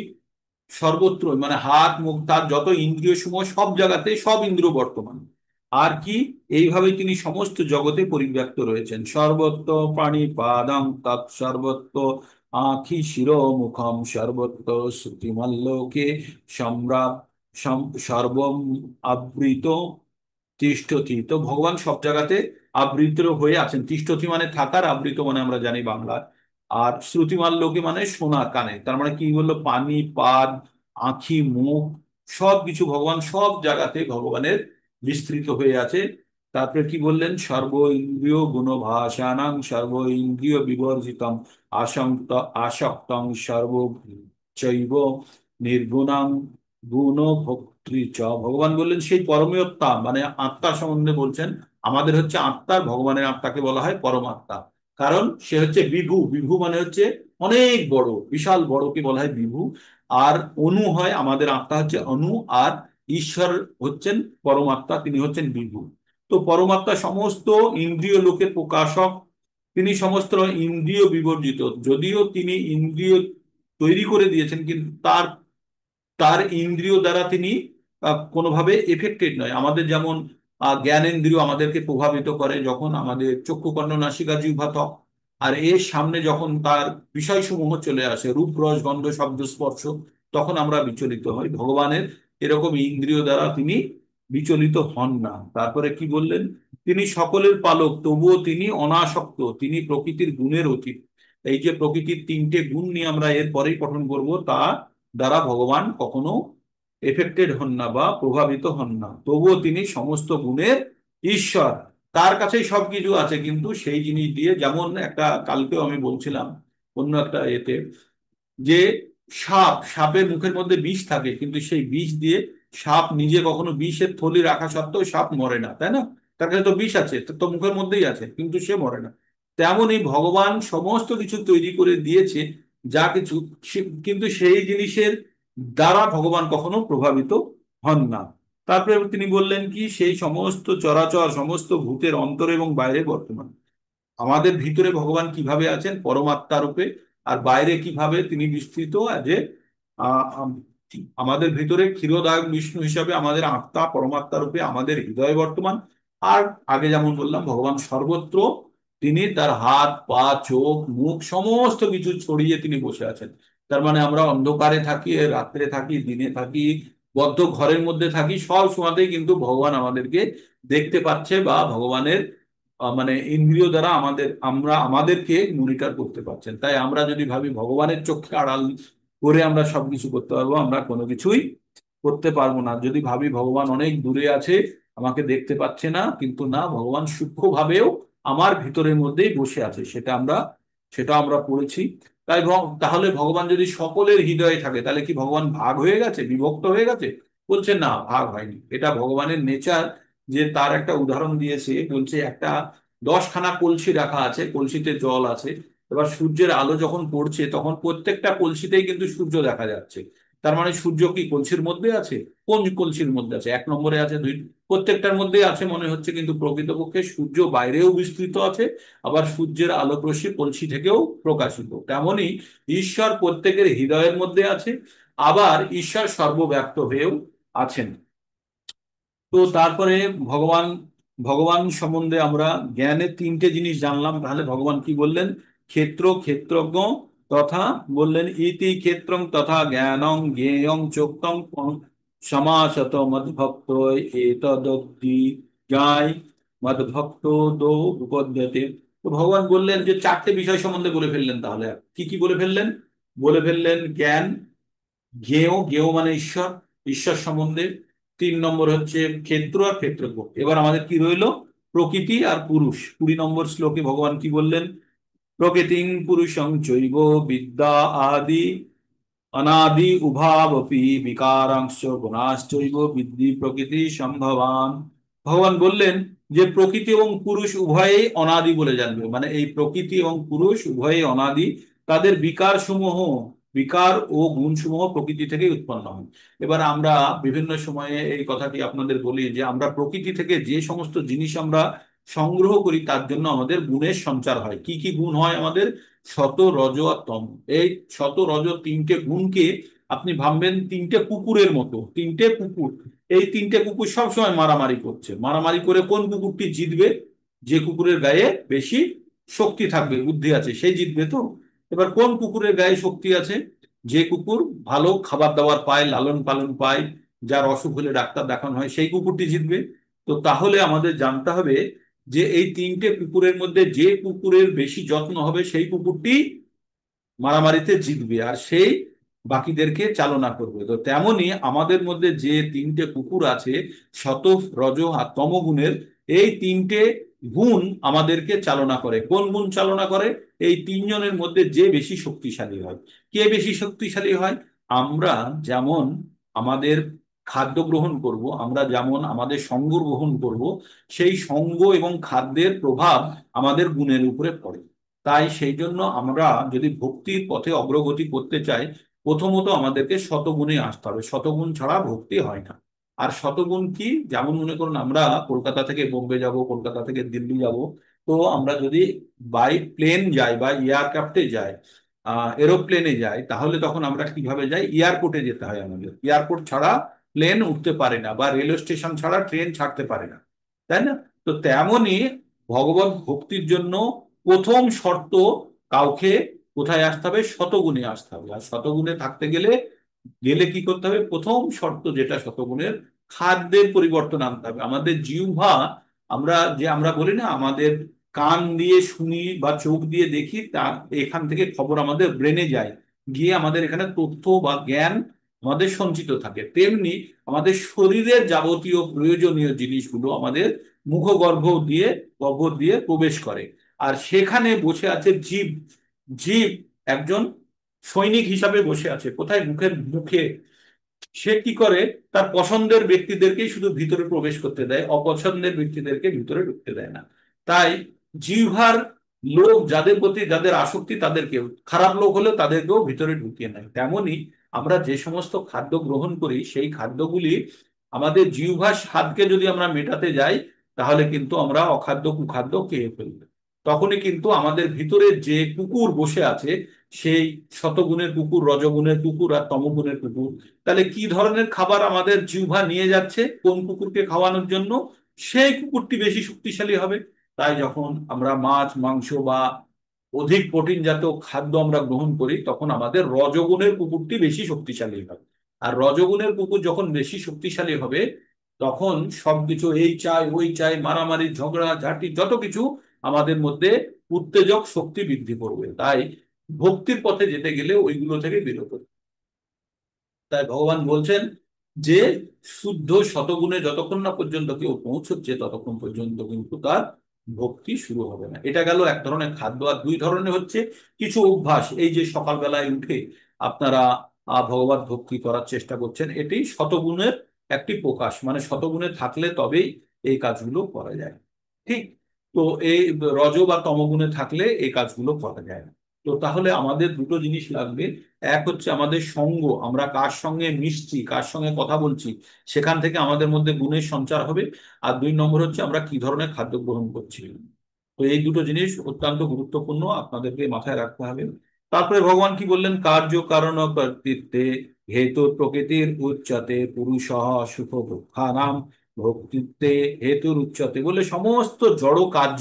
সর্বত্র, মানে হাত মুখ তার যত ইন্দ্রিয় সমূহ সব জায়গাতে সব ইন্দ্রিয় বর্তমান। আর কি, এইভাবে তিনি সমস্ত জগতে পরিব্যাপ্ত রয়েছেন। সর্বত্র প্রাণী পাদং তৎ সর্বত্র আঁখি শির মুখম সর্বত্র শ্রুতিমল্লোকে সম্রাট সর্বম আবৃত তিষ্ঠতি। তো ভগবান সব জায়গাতে আবৃত হয়ে আছেন। তিষ্ঠতি মানে থাকার, আবৃত মানে আমরা জানি বাংলা। আর শ্রুতিমান লোকে মানে শোনা, কানে। তার মানে কি বললো, পানি পাদ আঁখি মুখ সব কিছু ভগবান সব জায়গাতে ভগবানের বিস্তৃত হয়ে আছে। তারপরে কি বললেন, সর্ব ইন্দ্রিয় গুণভাসানাং সর্ব ইন্দ্রিয় বিবর্জিতম আসক্ত আসক্তং সর্ব চৈব নির্গুণাং গুণ ভক্তি চ। ভগবান বললেন সেই পরমীয়ত্তা মানে আত্মা সম্বন্ধে বলছেন। আমাদের হচ্ছে আত্মার, ভগবানের আত্মাকে বলা হয় পরমাত্মা। কারণ সে হচ্ছে বিভু। বিভু মানে হচ্ছে অনেক বড়, বিশাল বড়কে বলা হয় বিভু। আর অনু হয়, আমাদের আত্মা হচ্ছে অনু। আর ঈশ্বর হচ্ছেন পরমাত্মা, তিনি হচ্ছেন বিভু। তো পরমাত্মা সমস্ত ইন্দ্রিয় লোকের প্রকাশক। তিনি সমস্ত ইন্দ্রিয় বিবর্জিত। যদিও তিনি ইন্দ্রিয় তৈরি করে দিয়েছেন, কিন্তু তার তার ইন্দ্রিয় দ্বারা তিনি কোনোভাবে এফেক্টেড নয়। আমাদের যেমন জ্ঞানেন্দ্রিয় আমাদেরকে প্রভাবিত করে, যখন আমাদের চক্ষু কর্ণ নাসিকা জিহ্বা ত্বক, আর এর সামনে যখন তার বিষয়সমূহ চলে আসে, রূপ রস গন্ধ শব্দ স্পর্শ, তখন আমরা বিচলিত হই। ভগবানের এরকম ইন্দ্রিয় দ্বারা তিনি বিচলিত হন না। তারপরে কি বললেন, তিনি সকলের পালক তবুও তিনি অনাসক্ত, তিনি প্রকৃতির গুণের অতীত। এই যে প্রকৃতির তিনটে গুণ নিয়ে আমরা এর পরেই পঠন করব, তা দ্বারা ভগবান কখনো এফেক্টেড হন না বা প্রভাবিত হন না। তবুও তিনি সমস্ত গুণের ঈশ্বর। তার কাছেই সবকিছু আছে, কিন্তু সেই জিনিস দিয়ে, যেমন একটা কালকেও আমি বলছিলাম অন্য একটা এতে, যে সাপের মুখের মধ্যে বিষ থাকে, কিন্তু সেই বিষ দিয়ে সাপ নিজে কখনো বিষের থলি রাখা সত্ত্বেও সাপ মরে না, তাই না? তার কাছে তো বিষ আছে, তো মুখের মধ্যেই আছে, কিন্তু সে মরে না। তেমনই ভগবান সমস্ত কিছু তৈরি করে দিয়েছে, যা কিছু, কিন্তু সেই জিনিসের দ্বারা ভগবান কখনো প্রভাবিত হন না। তারপরে তিনি বললেন কি, সেই সমস্ত চরাচর সমস্ত ভূতের অন্তর এবং বাইরে বর্তমান। আমাদের ভিতরে ভগবান কিভাবে আছেন পরমাত্মা রূপে, আর বাইরে কিভাবে তিনি বিস্তৃত যে আহ, আম- আমাদের ভিতরে ক্ষীরোদায়ক বিষ্ণু হিসাবে আমাদের আত্মা পরমাত্মা রূপে আমাদের হৃদয়ে বর্তমান। আর আগে যেমন বললাম, ভগবান সর্বত্র, তিনি তার হাত পা চোখ মুখ সমস্ত কিছু ছড়িয়ে তিনি বসে আছেন। তার মানে আমরা অন্ধকারে থাকি, রাত্রে থাকি, দিনে থাকি, বদ্ধ ঘরের মধ্যে থাকি, সব সময়তেই কিন্তু ভগবান আমাদেরকে দেখতে পাচ্ছে, বা ভগবানের মানে ইন্দ্রিয় দ্বারা আমরা আমাদেরকে মনিটর করতে পারছেন। তাই আমরা যদি ভাবি ভগবানের চোখে আড়াল করে আমরা সবকিছু করতে পারবো, আমরা কোনো কিছুই করতে পারবো না। যদি ভাবি ভগবান অনেক দূরে আছে, আমাকে দেখতে পাচ্ছে না, কিন্তু না, ভগবান সূক্ষ্ম ভাবেও আমার ভিতরের মধ্যেই বসে আছে, সেটা আমরা পড়েছি। তাহলে ভগবান যদি সকলের হৃদয়ে থাকে, তাহলে কি ভগবান ভাগ হয়ে গেছে, বিভক্ত হয়ে গেছে? বলছে না, ভাগ হয়নি। এটা ভগবানের নেচার। যে তার একটা উদাহরণ দিয়েছে, বলছে একটা 10খানা কলসি রাখা আছে, কলসিতে জল আছে। এবার সূর্যের আলো যখন পড়ছে, তখন প্রত্যেকটা কলসিতেই কিন্তু সূর্য দেখা যাচ্ছে। তার মানে সূর্য কি কলসির মধ্যে আছে? কোন কলসির মধ্যে আছে? 1 নম্বরে আছে, দুই, প্রত্যেকটার মধ্যেই আছে মনে হচ্ছে, কিন্তু প্রকৃতপক্ষে সূর্য বাইরেও বিস্তৃত আছে, আবার সূর্যের আলোক রশ্মি কলসি থেকেও প্রকাশিত। তেমনি ঈশ্বর প্রত্যেকের হৃদয়ের মধ্যে আছে, আবার ঈশ্বর সর্বব্যাপ্ত হয়েও আছেন। তো তারপরে ভগবান ভগবান সম্বন্ধে আমরা জ্ঞানের তিনটে জিনিস জানলাম। তাহলে ভগবান কি বললেন, ক্ষেত্র ক্ষেত্রজ্ঞ তথা, বললেন ইতি ক্ষেত্রং তথা জ্ঞানং জ্ঞেয়ং চোক্তং সমাসত মদ্ভক্ত এতদব্দি জ্ঞায় মদ্ভক্ত দো উপদ্যতে। তো ভগবান বললেন যে 4টে বিষয় সম্বন্ধে বলে ফেললেন। তাহলে কি কি বলে ফেললেন? বলে ফেললেন জ্ঞান, জ্ঞেয়, জ্ঞেয় মানে ঈশ্বর, ঈশ্বর সম্বন্ধে। 3 নম্বর হচ্ছে ক্ষেত্র আর ক্ষেত্রজ্ঞ। এবার আমাদের কি রইলো, প্রকৃতি আর পুরুষ। 20 নম্বর শ্লোকে ভগবান কি বললেন, প্রকৃতিং পুরুষং চৈব বিদ্যা আদি অনাদি উভাবপি বিকারাংশ গুণাশ্চৈব বিদ্ধি প্রকৃতি সম্ভবান। ভগবান বললেন যে প্রকৃতি এবং পুরুষ উভয়েই অনাদি বলে জানবে, মানে এই প্রকৃতি এবং পুরুষ উভয়েই অনাদি। তাদের বিকার ও গুণসমূহ প্রকৃতি থেকেই উৎপন্ন হয়। এবার আমরা বিভিন্ন সময়ে এই কথাটি আপনাদের বলি যে আমরা প্রকৃতি থেকে যে সমস্ত জিনিস আমরা সংগ্রহ করি, তার জন্য আমাদের গুণের সঞ্চার হয়। কি কি গুণ হয় আমাদের? সত রজ আর তম। এই সত রজ তিনটে গুণকে আপনি ভাববেন তিনটে কুকুরের মতো, তিনটে কুকুর, এই তিনটে কুকুর সবসময় মারামারি করছে। মারামারি করে কোন কুকুরটি জিতবে? যে কুকুরের গায়ে বেশি শক্তি থাকবে, বুদ্ধি আছে, সেই জিতবে তো। এবার কোন কুকুরের গায়ে শক্তি আছে? যে কুকুর ভালো খাবার দাবার পায়, লালন পালন পায়, যার অসুখ হলে ডাক্তার দেখানো হয়, সেই কুকুরটি জিতবে। তো তাহলে আমাদের জানতে হবে যে এই তিনটে কুকুরের মধ্যে যে কুকুরের বেশি যত্ন হবে সেই কুকুরটি মারামারিতে জিতবে, আর সেই বাকিদেরকে চালনা করবে। তো তেমনি আমাদের মধ্যে যে তিনটে কুকুর আছে, সত, রজ আর তম গুণের, এই তিনটে গুণ আমাদেরকে চালনা করে। কোন গুণ চালনা করে? এই তিনজনের মধ্যে যে বেশি শক্তিশালী হয়। কে বেশি শক্তিশালী হয়? আমরা যেমন আমাদের খাদ্য গ্রহণ করব, আমরা যেমন আমাদের সঙ্গ গ্রহণ করব, সেই সঙ্গ এবং খাদ্যের প্রভাব আমাদের গুণের উপরে পড়ে। তাই সেই জন্য আমরা যদি ভক্তির পথে অগ্রগতি করতে চাই, প্রথমত আমাদেরকে শতগুণে আসতে হবে। শতগুণ ছাড়া ভক্তি হয় না। আর শতগুণ কি? যেমন মনে করুন আমরা কলকাতা থেকে বোম্বে যাব, কলকাতা থেকে দিল্লি যাব। তো আমরা যদি বাই প্লেন যাই বা এয়ারক্রাফটে যাই, এরোপ্লেনে যাই, তাহলে তখন আমরা কিভাবে যাই? এয়ারপোর্টে যেতে হয় আমাদের। এয়ারপোর্ট ছাড়া প্লেন উঠতে পারে না, বা রেলওয়ে স্টেশন ছাড়া ট্রেন ছাড়তে পারে না, তাই না? তো তেমনই ভগবত ভক্তির জন্য প্রথম শর্ত, কাউকে কোথায় আসতে হবে? শতগুণে আসতে হবে। আর শতগুণে থাকতে গেলে গেলে কি করতে হবে? প্রথম শর্ত যেটা শতগুণের, খাদ্যের পরিবর্তন আনতে হবে। আমাদের জিহ্বা, আমরা বলি না, আমাদের কান দিয়ে শুনি বা চোখ দিয়ে দেখি, তা এখান থেকে খবর আমাদের ব্রেনে যায়, গিয়ে আমাদের এখানে তথ্য বা জ্ঞান আমাদের সঞ্চিত থাকে। তেমনি আমাদের শরীরের যাবতীয় প্রয়োজনীয় জিনিসগুলো আমাদের গর্ভ দিয়ে প্রবেশ করে। আর সেখানে বসে আছে জীব। জীব একজন সৈনিক হিসাবে বসে আছে কোথায়? মুখের মুখে। সে কি করে? তার পছন্দের ব্যক্তিদেরকেই শুধু ভিতরে প্রবেশ করতে দেয়, অপছন্দের ব্যক্তিদেরকে ভিতরে ঢুকতে দেয় না। তাই জিহ্বার লোক যাদের প্রতি যাদের আসক্তি, তাদেরকে, খারাপ লোক হলেও তাদেরকেও ভিতরে ঢুকিয়ে নেয়। তেমনি আমরা যে সমস্ত খাদ্য গ্রহণ করি, সেই খাদ্যগুলি আমাদের জিহ্বার স্বাদকে যদি আমরা মেটাতে যাই, তাহলে কিন্তু আমরা অখাদ্য কুখাদ্য খেয়ে ফেলবো। তখনই কিন্তু আমাদের ভিতরে যে কুকুর বসে আছে, সেই শতগুণের কুকুর, রজগুণের কুকুর আর তমগুণের কুকুর, তাহলে কি ধরনের খাবার আমাদের জিহ্বা নিয়ে যাচ্ছে কোন কুকুরকে খাওয়ানোর জন্য? সেই কুকুরটি বেশি শক্তিশালী হবে। তাই যখন আমরা মাছ মাংস বা অধিক প্রোটিনজাত খাদ্য আমরা গ্রহণ করি, তখন আমাদের রজগুণের কুকুরটি বেশি শক্তিশালী হবে। আর রজগুণের কুকুর যখন বেশি শক্তিশালী হবে, তখন সবকিছু এই চাই ওই চাই, মারামারি ঝগড়া ঝাঁটি, যত কিছু আমাদের মধ্যে উত্তেজক শক্তি বৃদ্ধি করবে। তাই ভক্তির পথে যেতে গেলে ওইগুলো থেকে বিরত। তাই ভগবান বলছেন যে শুদ্ধ শতগুণে যতক্ষণ না পর্যন্ত কেউ পৌঁছচ্ছে, ততক্ষণ পর্যন্ত কিন্তু তার ভক্তি শুরু হবে না। এটা গেল এক ধরনের খাদ্য। আর দুই ধরনের হচ্ছে কিছু অভ্যাস। এই যে সকালবেলায় উঠে আপনারা ভগবত ভক্তি করার চেষ্টা করছেন, এটি শতগুণের একটি প্রকাশ। মানে শতগুণে থাকলে তবেই এই কাজগুলো করা যায়। ঠিক। তো এই রজ বা তমগুণে থাকলে এই কাজগুলো করা যায় না। তো তাহলে আমাদের দুটো জিনিস লাগবে। এক হচ্ছে আমাদের সঙ্গ, আমরা কার সঙ্গে মিশছি, কার সঙ্গে কথা বলছি, সেখান থেকে আমাদের মধ্যে গুণের সঞ্চার হবে। আর দুই নম্বর হচ্ছে আমরা কি ধরনের খাদ্য গ্রহণ করছি। তো এই দুটো জিনিস অত্যন্ত গুরুত্বপূর্ণ, আপনাদেরকে মাথায় রাখতে হবে। তারপরে ভগবান কি বললেন? কার্য কারণ কর্তৃত্বে হেতু প্রকৃতির উচ্চতে পুরুষ সুখ দুঃখানাম ভক্তিত্বে হেতুর উচ্চতে, বলে সমস্ত জড় কার্য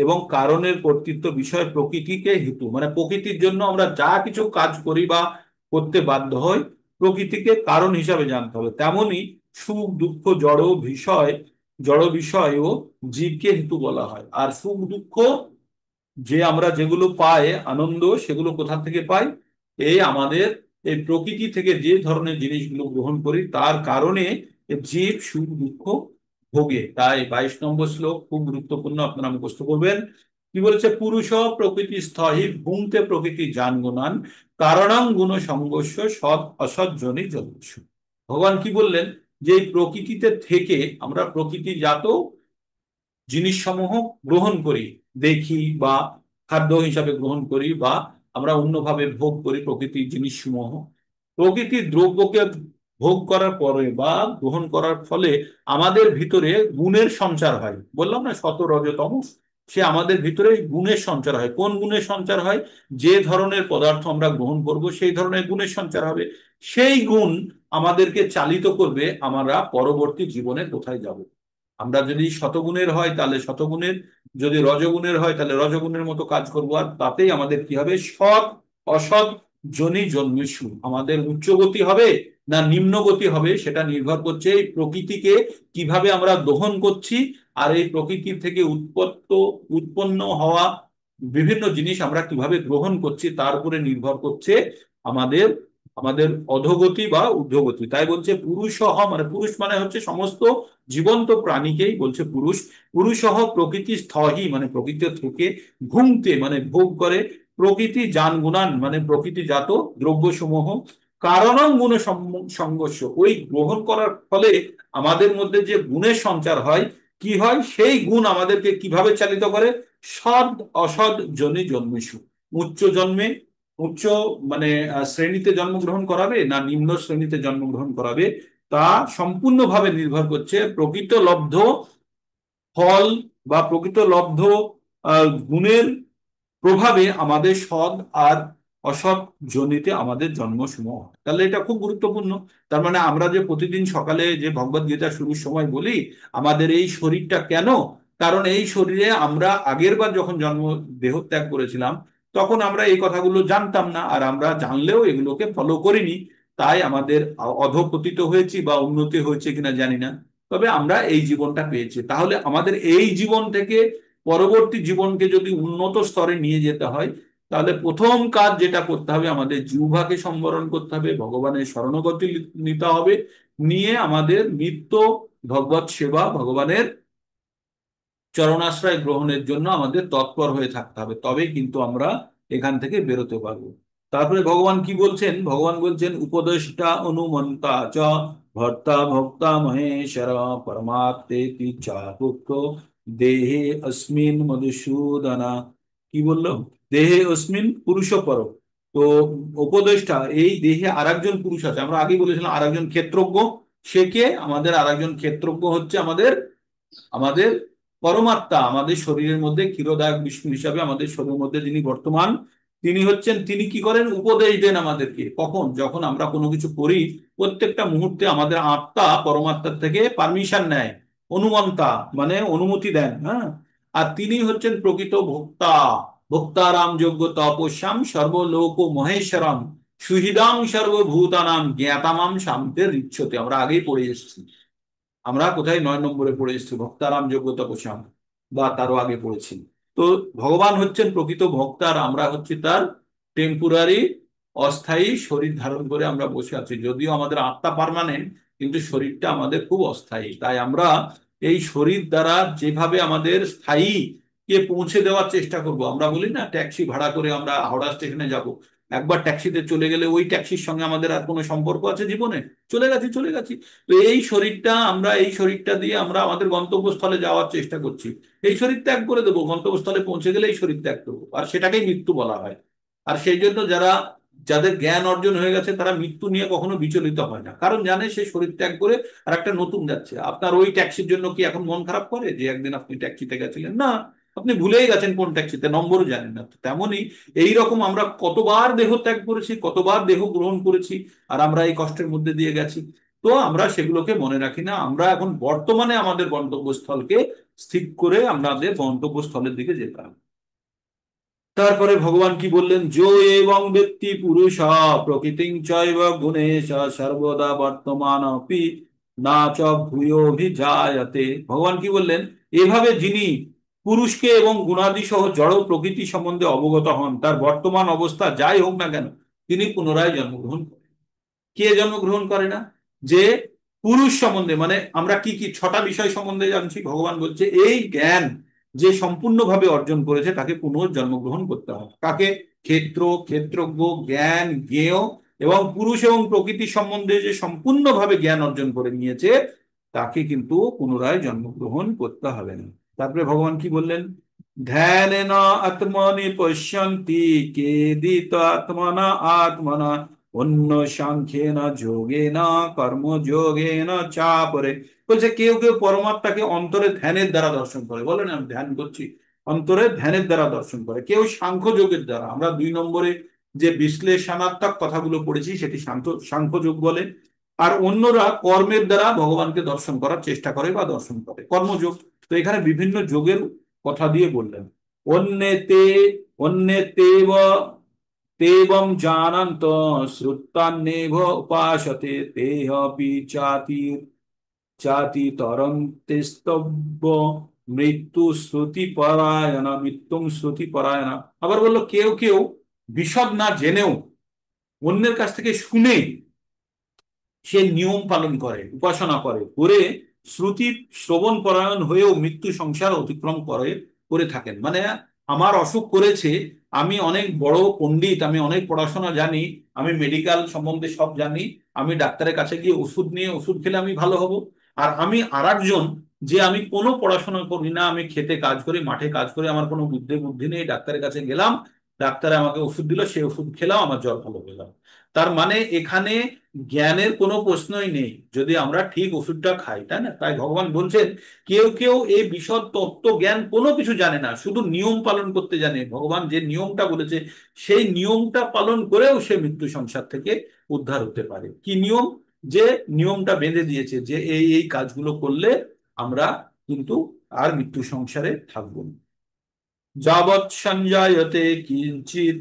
এবং কারণের কর্তৃত্ব বিষয় প্রকৃতিকে হেতু, মানে প্রকৃতির জন্য আমরা যা কিছু কাজ করি বা করতে বাধ্য হই, প্রকৃতিকে কারণ হিসাবে জানতে হবে। তেমনি সুখ দুঃখ জড় বিষয় ও জীবকে হেতু বলা হয়। আর সুখ দুঃখ যে আমরা যেগুলো পাই, আনন্দ, সেগুলো কোথা থেকে পাই? এই আমাদের এই প্রকৃতি থেকে যে ধরনের জিনিসগুলো গ্রহণ করি, তার কারণে জীব সুখ দুঃখ ভোগে। তাই 22 নম্বর শ্লোক খুব গুরুত্বপূর্ণ, আপনারা মুখস্থ করবেন। কি বলেছে? পুরুষ প্রকৃতি স্থহি ভুঙ্ক্তে প্রকৃতি জানগুনান কারণাং গুণ সংঘর্ষ সৎ অসৎ জনি যদস্য। ভগবান কি বললেন? যে এই প্রকৃতিতে থেকে আমরা প্রকৃতিজাত জিনিসসমূহ গ্রহণ করি, দেখি বা খাদ্য হিসাবে গ্রহণ করি, বা আমরা অন্যভাবে ভোগ করি প্রকৃতির জিনিসসমূহ। প্রকৃতির দ্রব্যকে ভোগ করার পরে বা গ্রহণ করার ফলে আমাদের ভিতরে গুণের সঞ্চার হয়। বললাম না, শত রজ তমস। সে আমাদের ভিতরে গুণের সঞ্চার হয়। কোন গুণের সঞ্চার হয়? যে ধরনের পদার্থ আমরা গ্রহণ করব সেই ধরনের গুণের সঞ্চার হবে। সেই গুণ আমাদেরকে চালিত করবে আমরা পরবর্তী জীবনে কোথায় যাব। আমরা যদি শতগুণের হয় তাহলে শতগুণের, যদি রজগুণের হয় তাহলে রজগুণের মতো কাজ করবো। আর তাতেই আমাদের কি হবে? সৎ অসৎ জনি জন্মেষু, আমাদের উচ্চগতি হবে না নিম্নগতি হবে সেটা নির্ভর করছে এই প্রকৃতিকে কিভাবে আমরা দহন করছি, আর এই প্রকৃতির থেকে উৎপন্ন হওয়া বিভিন্ন জিনিস আমরা কিভাবে গ্রহণ করছি তার উপরে নির্ভর করছে আমাদের আমাদের অধোগতি বা ঊর্ধ্বগতি। তাই বলছে পুরুষহ, মানে পুরুষ মানে হচ্ছে সমস্ত জীবন্ত প্রাণীকেই বলছে পুরুষ। পুরুষহ প্রকৃতি স্থহি, মানে প্রকৃতি থেকে ভুংতে মানে ভোগ করে, প্রকৃতি জান গুণান মানে প্রকৃতিজাত দ্রব্যসমূহ, কারণং গুণ সংঘর্ষ, ওই গ্রহণ করার ফলে আমাদের মধ্যে যে গুণের সঞ্চার হয়, কি হয় সেই গুণ আমাদেরকে কিভাবে চালিত করে? সৎ অসৎ জনি জন্মেষু, উচ্চ জন্মে উচ্চ মানে শ্রেণীতে জন্মগ্রহণ করাবে না নিম্ন শ্রেণীতে জন্মগ্রহণ করাবে, তা সম্পূর্ণভাবে নির্ভর করছে প্রকৃত লব্ধ ফল বা প্রকৃত লব্ধ গুণের প্রভাবে আমাদের সৎ আর অসৎ যোনিতে আমাদের জন্মসমূহ হয়। তাহলে এটা খুব গুরুত্বপূর্ণ। তার মানে আমরা যে প্রতিদিন সকালে যে ভগবদ গীতা শুরুর সময় বলি আমাদের এই শরীরটা কেন, কারণ এই শরীরে আমরা আগের বার যখন জন্ম দেহ ত্যাগ করেছিলাম তখন আমরা এই কথাগুলো জানতাম না, আর আমরা জানলেও এগুলোকে ফলো করিনি। তাই আমাদের অধঃপতিত হয়েছি বা উন্নতি হয়েছে কিনা জানি না, তবে আমরা এই জীবনটা পেয়েছি। তাহলে আমাদের এই জীবন থেকে পরবর্তী জীবনকে যদি উন্নত স্তরে নিয়ে যেতে হয় তাহলে প্রথম কাজ যেটা করতে হবে, আমাদের জিহ্বাকে সম্বরণ করতে হবে, ভগবানের শরণাগতি নিতে হবে, নিয়ে আমাদের নিত্য ভগবত সেবা, ভগবানের চরণাশ্রয় গ্রহণের জন্য আমাদের তৎপর হয়ে থাকতে হবে, তবেই কিন্তু আমরা এখান থেকে বেরোতে পারবো। তারপরে ভগবান কি বলছেন? ভগবান বলছেন উপদেষ্টা অনুমন্তা চ ভর্তা ভোক্তা মহেশ্বর পরমাত্মেতি চাপুক্ত দেহে অস্মিন মধুসূদনা। কি বললো? দেহে অস্মিন পুরুষ পর। তো উপদেষ্টা, এই দেহে আরেকজন পুরুষ আছে, আমরা আগেই বলেছিলাম আরেকজন ক্ষেত্রজ্ঞ। সে কে? আমাদের আরেকজন ক্ষেত্রজ্ঞ হচ্ছে আমাদের আমাদের পরমাত্মা, আমাদের শরীরের মধ্যে ক্ষীরোদায়ক বিষ্ণু হিসাবে আমাদের শরীরের মধ্যে যিনি বর্তমান, তিনি হচ্ছেন, তিনি কি করেন? উপদেশ দেন আমাদেরকে। কখন? যখন আমরা কোনো কিছু করি প্রত্যেকটা মুহূর্তে আমাদের আত্মা পরমাত্মার থেকে পারমিশন নেয়, অনুমন্তা মানে অনুমতি দেন। হ্যাঁ, আর তিনি হচ্ছেন প্রকৃত ভোক্তা। ভোক্তারাম যোগ্য তপস্যাম সর্বলোক মহেশ্বরম সুহৃদাম সর্বভূতানাম জ্ঞাতামাম শান্তের ইচ্ছতে, আমরা আগেই পড়ে এসেছি। আমরা কোথায় 9 নম্বরে পড়ে এসেছি ভক্তারাম যোগ্যতা পোষাম, বা তারও আগে পড়েছি। তো ভগবান হচ্ছেন প্রকৃত ভক্তার, আমরা হচ্ছি তার টেম্পোরারি অস্থায়ী শরীর ধারণ করে আমরা বসে আছি। যদিও আমাদের আত্মা পার্মানেন্ট কিন্তু শরীরটা আমাদের খুব অস্থায়ী। তাই আমরা এই শরীর দ্বারা যেভাবে আমাদের স্থায়ী কে পৌঁছে দেওয়ার চেষ্টা করব। আমরা বলি না ট্যাক্সি ভাড়া করে আমরা হাওড়া স্টেশনে যাব, একবার ট্যাক্সিতে চলে গেলে ওই ট্যাক্সির সঙ্গে আমাদের আর কোনো সম্পর্ক আছে জীবনে? চলে গেছি, চলে গেছি। তো এই শরীরটা, আমরা এই শরীরটা দিয়ে আমরা আমাদের গন্তব্যস্থলে যাওয়ার চেষ্টা করছি। এই শরীর ত্যাগ করে দেবো, গন্তব্যস্থলে পৌঁছে গেলে এই শরীর ত্যাগ করবো, আর সেটাকেই মৃত্যু বলা হয়। আর সেই জন্য যাদের জ্ঞান অর্জন হয়ে গেছে তারা মৃত্যু নিয়ে কখনো বিচলিত হয় না, কারণ জানে সে শরীর ত্যাগ করে আর একটা নতুন যাচ্ছে। আপনার ওই ট্যাক্সির জন্য কি এখন মন খারাপ করে যে একদিন আপনি ট্যাক্সিতে গেছিলেন? না, আপনি ভুলেই গেছেন কোন ট্যাক্সিতে, নম্বরও জানেন না। তেমনই এইরকম আমরা কতবার দেহ ত্যাগ করেছি, কতবার দেহ গ্রহণ করেছি, আর আমরা এই কষ্টের মধ্যে দিয়ে গেছি। তো আমরা সেগুলোকে মনে রাখি না। আমরা এখন বর্তমানে আমাদের গন্তব্যস্থলকে স্থির করে আমাদের গন্তব্যস্থলের দিকে যেতে হবে। তারপরে ভগবান কি বললেন? যো এবং ব্যক্তি পুরুষ প্রকৃতিং চৈব গুণেশ সর্বদা বর্তমান অপি না চ ভূয়োভিজায়তে। ভগবান কি বললেন? এভাবে যিনি পুরুষকে এবং গুণাদি সহ জড় প্রকৃতি সম্বন্ধে অবগত হন, তার বর্তমান অবস্থা যাই হোক না কেন তিনি পুনরায় জন্মগ্রহণ করেন। কে জন্মগ্রহণ করে না? যে পুরুষ সম্বন্ধে, মানে আমরা কি কি 6টা বিষয় সম্বন্ধে জানছি, ভগবান বলছে এই জ্ঞান যে সম্পূর্ণভাবে অর্জন করেছে তাকে পুনর্জন্মগ্রহণ করতে হবে। কাকে? ক্ষেত্র, ক্ষেত্রজ্ঞ, জ্ঞান জ্ঞেয় এবং পুরুষ এবং প্রকৃতি সম্বন্ধে যে সম্পূর্ণভাবে জ্ঞান অর্জন করে নিয়েছে তাকে কিন্তু পুনরায় জন্মগ্রহণ করতে হবে না। তারপরে ভগবান কি বললেন? ধ্যানেন আত্মনি পশ্যন্তি কেদিত আত্মনা আত্মনা অন্য সাংখ্যেন যোগেন কর্মযোগেন চাপরে। বলছে কেউ কেউ পরমাত্মাকে অন্তরে ধ্যানের দ্বারা দর্শন করে, বলে না আমি ধ্যান করছি, অন্তরে ধ্যানের দ্বারা দর্শন করে, কেউ সাংখ্য যোগের দ্বারা। আমরা 2 নম্বরে যে বিশ্লেষণাত্মক কথাগুলো পড়েছি সেটি সাংখ্য যোগ বলে। আর অন্যরা কর্মের দ্বারা ভগবানকে দর্শন করার চেষ্টা করে বা দর্শন করে, কর্মযোগ। তো এখানে বিভিন্ন যোগের কথা দিয়ে বললেন। অন্যেতে অন্যতেব তেবং জানন্ত শ্রুতান্যেভ উপাসতে তেহপি চাতি চাতি তরন্তেস্তব্য মৃত্যুং শ্রুতি পরায়ণা। আবার বললো কেউ কেউ বিশদ না জেনেও অন্যের কাছ থেকে শুনে সে নিয়ম পালন করে, উপাসনা করে, করে শ্রুতি শ্রবণ পরায়ণ হয়েও মৃত্যু সংসার অতিক্রম করে করে থাকেন। মানে আমার অসুখ করেছে, আমি অনেক বড় পণ্ডিত, আমি অনেক পড়াশোনা জানি, আমি মেডিকেল সম্বন্ধে সব জানি, আমি ডাক্তারের কাছে গিয়ে ওষুধ নিয়ে ওষুধ খেলে আমি ভালো হব। আর আমি আরেকজন, যে আমি কোনো পড়াশোনা করি না, আমি খেতে কাজ করি, মাঠে কাজ করি, আমার কোনো বুদ্ধি বুদ্ধি নেই, ডাক্তারের কাছে গেলাম, ডাক্তার আমাকে ওষুধ দিল, সেই ওষুধ খেলাম, আমার জ্বর ভালো হয়ে গেল। তার মানে এখানে জ্ঞানের কোনো প্রশ্নই নেই যদি আমরা ঠিক ওষুধটা খাই, তাই না? তাই ভগবান বলছেন কেউ কেউ এই বিশদ তত্ত্ব জ্ঞান কোনো কিছু জানে না, শুধু নিয়ম পালন করতে জানে। ভগবান যে নিয়মটা বলেছে সেই নিয়মটা পালন করেও সে মৃত্যু সংসার থেকে উদ্ধার হতে পারে। কি নিয়ম? যে নিয়মটা বেঁধে দিয়েছে যে এই এই কাজগুলো করলে আমরা কিন্তু আর মৃত্যু সংসারে থাকবো না। যাবৎ সঞ্জায়তে কিঞ্চিত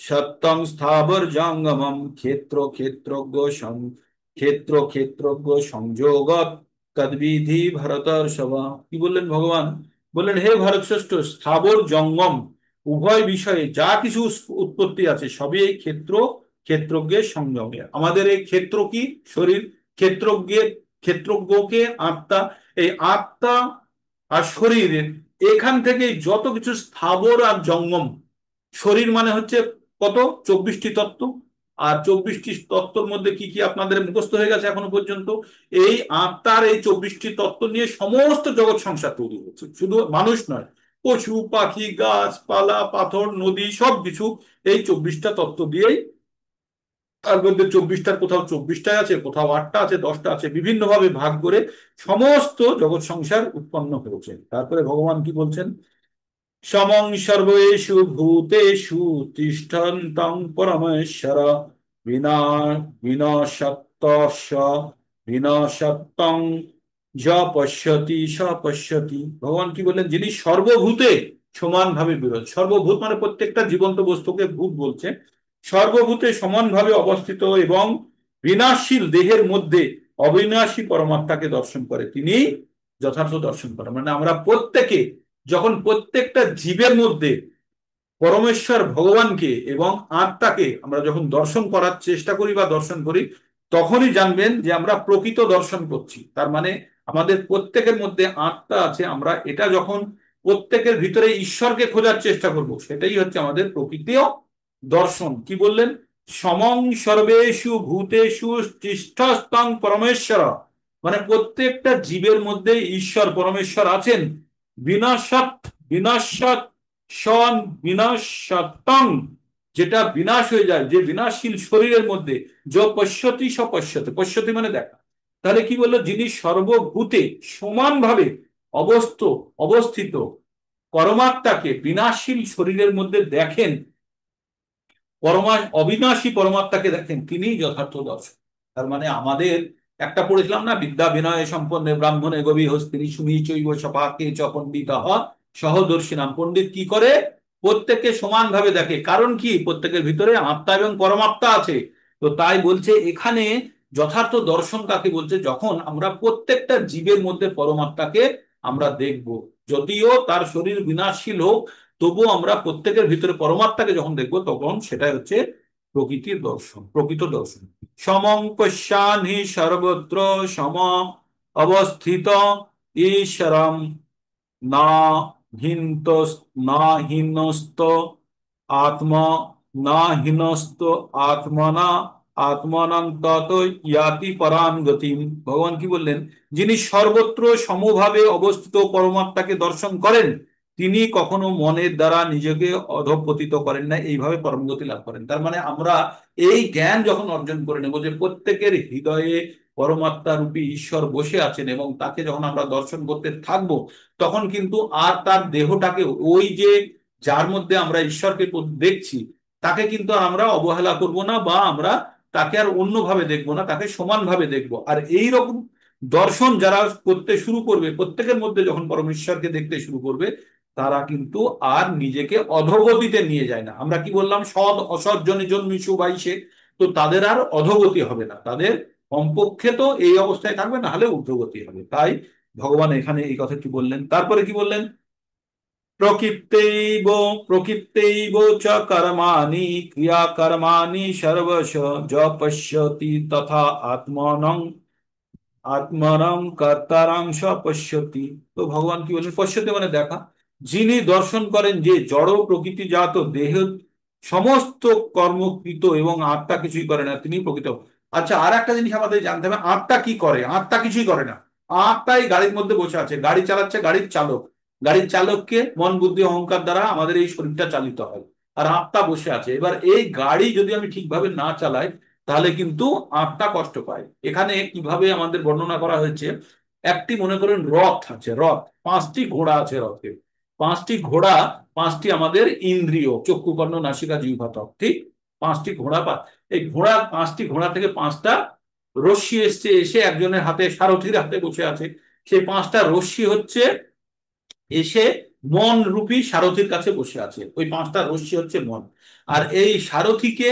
সত্যং স্থাবর জঙ্গমম ক্ষেত্র ক্ষেত্রজ্ঞ সংযোগত তদ্বিধি ভরতর্ষভ। কি বললেন ভগবান? বললেন হে ভরত শ্রেষ্ঠ, স্থাবর জঙ্গম উভয় বিষয়ে যা কিছু উৎপত্তি আছে সবই এই ক্ষেত্রজ্ঞের সংযমে। আমাদের এই ক্ষেত্র কি? শরীর। ক্ষেত্রজ্ঞকে আত্মা। এই আত্মা আর শরীরের এখান থেকে যত কিছু স্থাবর আর জঙ্গম, শরীর মানে হচ্ছে কত? 24টি তত্ত্ব। আর 24টি তত্ত্বর মধ্যে কি কি আপনাদের মুখস্থ হয়ে গেছে এখনো পর্যন্ত? এই আত্মার এই 24টি তত্ত্ব নিয়ে সমস্ত জগৎ সংসার তৈরি হচ্ছে, শুধু মানুষ নয়, পশু পাখি গাছপালা পাথর নদী সবকিছু এই 24টা তত্ত্ব দিয়েই। তার মধ্যে 24টার কোথাও 24টায় আছে, কোথাও 8টা আছে, 10টা আছে, বিভিন্ন ভাবে ভাগ করে সমস্ত জগৎ সংসার উৎপন্ন হয়েছে। তারপরে ভগবান কি বলছেন? সমং সর্বেষু ভূতেষু তিষ্ঠন্তং পরমেশ্বর বিনা বিনশত্তস্য বিনশত্তং য পশ্যতি স পশ্যতি। ভগবান কি বললেন? যিনি সর্বভূতে সমানভাবে বিরাজ, সর্বভূত মানে প্রত্যেকটা জীবন্ত বস্তুকে ভূত বলছে, সর্বভূতে সমানভাবে অবস্থিত এবং বিনাশশীল দেহের মধ্যে অবিনাশী পরমাত্মাকে দর্শন করে তিনি যথার্থ দর্শন করেন। মানে আমরা প্রত্যেকে যখন প্রত্যেকটা জীবের মধ্যে পরমেশ্বর ভগবানকে এবং আত্মাকে আমরা যখন দর্শন করার চেষ্টা করি বা দর্শন করি, তখনই জানবেন যে আমরা প্রকৃত দর্শন করছি। তার মানে আমাদের প্রত্যেকের মধ্যে আত্মা আছে, আমরা এটা যখন প্রত্যেকের ভিতরে ঈশ্বরকে খোঁজার চেষ্টা করব, সেটাই হচ্ছে আমাদের প্রকৃত দর্শন। কি বললেন? সমং সর্বেষু ভূতেষু তিষ্ঠস্তং পরমেশ্বর। মানে প্রত্যেকটা জীবের মধ্যে ঈশ্বর পরমেশ্বর আছেন। বিনাশাত বিনাশাত সন বিনাশাতং, যেটা বিনাশ হয়ে যায়, যে বিনাশশীল শরীরের মধ্যে য পশ্যতি স পশ্যতে, পশ্যতি মানে দেখা। তাহলে কি বললো? যিনি সর্বভূতে সমানভাবে অবস্থিত পরমাত্মাকে বিনাশশীল শরীরের মধ্যে দেখেন, অবিনাশী পরমাত্মাকে দেখেন, তিনি যথার্থ দর্শন। তার মানে আমাদের একটা পড়েছিলাম না, বিদ্যা বিনয় সম্পন্নে ব্রাহ্মণে গভী হস্তিনী শুনি চৈব সপাকে চ পণ্ডিত সহদর্শী নাম। পণ্ডিত কি করে? প্রত্যেককে সমানভাবে দেখে। কারণ কি? প্রত্যেকের ভিতরে আত্মা এবং পরমাত্মা আছে। তো তাই বলছে এখানে যথার্থ দর্শন কাকে বলছে? যখন আমরা প্রত্যেকটা জীবের মধ্যে পরমাত্মাকে আমরা দেখব, যদিও তার শরীর বিনাশশীল হোক, তবুও আমরা প্রত্যেকের ভিতরে পরমাত্মাকে যখন দেখবো তখন সেটাই হচ্ছে প্রকৃতির দর্শন, প্রকৃত দর্শন। সমং পশ্যানি সর্বত্র সম অবস্থিত ঈশ্বরম না হিন্ত না হিনস্ত আত্মা না হিনস্ত আত্মনা আত্মানং তত ইয়াতি পরাম গতিম। ভগবান কি বললেন? যিনি সর্বত্র সমভাবে অবস্থিত পরমাত্মাকে দর্শন করেন, তিনি কখনো মনের দ্বারা নিজেকে অধঃপতিত করেন না, এইভাবে পরমগতি লাভ করেন। তার মানে আমরা এই জ্ঞান যখন অর্জন করে নেব যে প্রত্যেকের হৃদয়ে পরমাত্মা রূপী ঈশ্বর বসে আছেন, এবং তাকে যখন আমরা দর্শন করতে থাকবো, তখন কিন্তু আর তার দেহটাকে, ওই যে যার মধ্যে আমরা ঈশ্বরকে দেখছি, তাকে কিন্তু আর আমরা অবহেলা করব না, বা আমরা তাকে আর অন্যভাবে দেখবো না, তাকে সমানভাবে দেখবো। আর এই রকম দর্শন যারা করতে শুরু করবে, প্রত্যেকের মধ্যে যখন পরমেশ্বরকে দেখতে শুরু করবে, তারা কিন্তু আর নিজেকে অধোগতিতে নিয়ে যায় না। আমরা কি বললাম, সৎ অসৎ জনে জন্মিষু বাইশে, তো তাদের আর অধোগতি হবে না, তাদের কমপক্ষে তো এই অবস্থায় থাকবে, না হলে ঊর্ধ্বগতি হবে। তাই ভগবান এখানে এই কথাটি বললেন। তারপরে কি বললেন, প্রকৃত্যৈব প্রকৃত্যৈব চ কর্মাণি ক্রিয়াকর্মাণি সর্বশ য পশ্যতি তথা আত্মনং আত্মারাম কর্তারাংশ পশ্যতি। তো ভগবান কি বলেন, পশ্যতি মানে দেখা। যিনি দর্শন করেন যে জড় প্রকৃতিজাত দেহ সমস্ত কর্মকৃত এবং আত্মা কিছুই করে না, তিনি প্রকৃত। আচ্ছা, আর একটা জিনিস আমাদের জানতে হবে, আত্মা কি করে? আত্মা কিছুই করে না। আত্মাই গাড়ির মধ্যে বসে আছে, গাড়ি চালাচ্ছে গাড়ির চালক। গাড়ির চালককে মন বুদ্ধি অহংকার দ্বারা আমাদের এই শরীরটা চালিত হয়, আর আত্মা বসে আছে। এবার এই গাড়ি যদি আমি ঠিকভাবে না চালাই, তাহলে কিন্তু আত্মা কষ্ট পায়। এখানে কিভাবে আমাদের বর্ণনা করা হয়েছে, একটি মনে করেন রথ আছে, রথ, পাঁচটি ঘোড়া আছে রথে। পাঁচটি ঘোড়া, পাঁচটি আমাদের ইন্দ্রিয়, চক্ষু কর্ণ নাসিকা জিহ্বা ত্বক, ঠিক? পাঁচটি ঘোড়া, এই ঘোড়া, পাঁচটি ঘোড়া থেকে পাঁচটা রশ্মি এসছে, এসে একজনের হাতে, সারথীর হাতে বসে আছে। সেই পাঁচটা রশ্মি হচ্ছে এসে মন রূপী সারথীর কাছে বসে আছে। ওই পাঁচটা রশ্মি হচ্ছে মন। আর এই সারথীকে,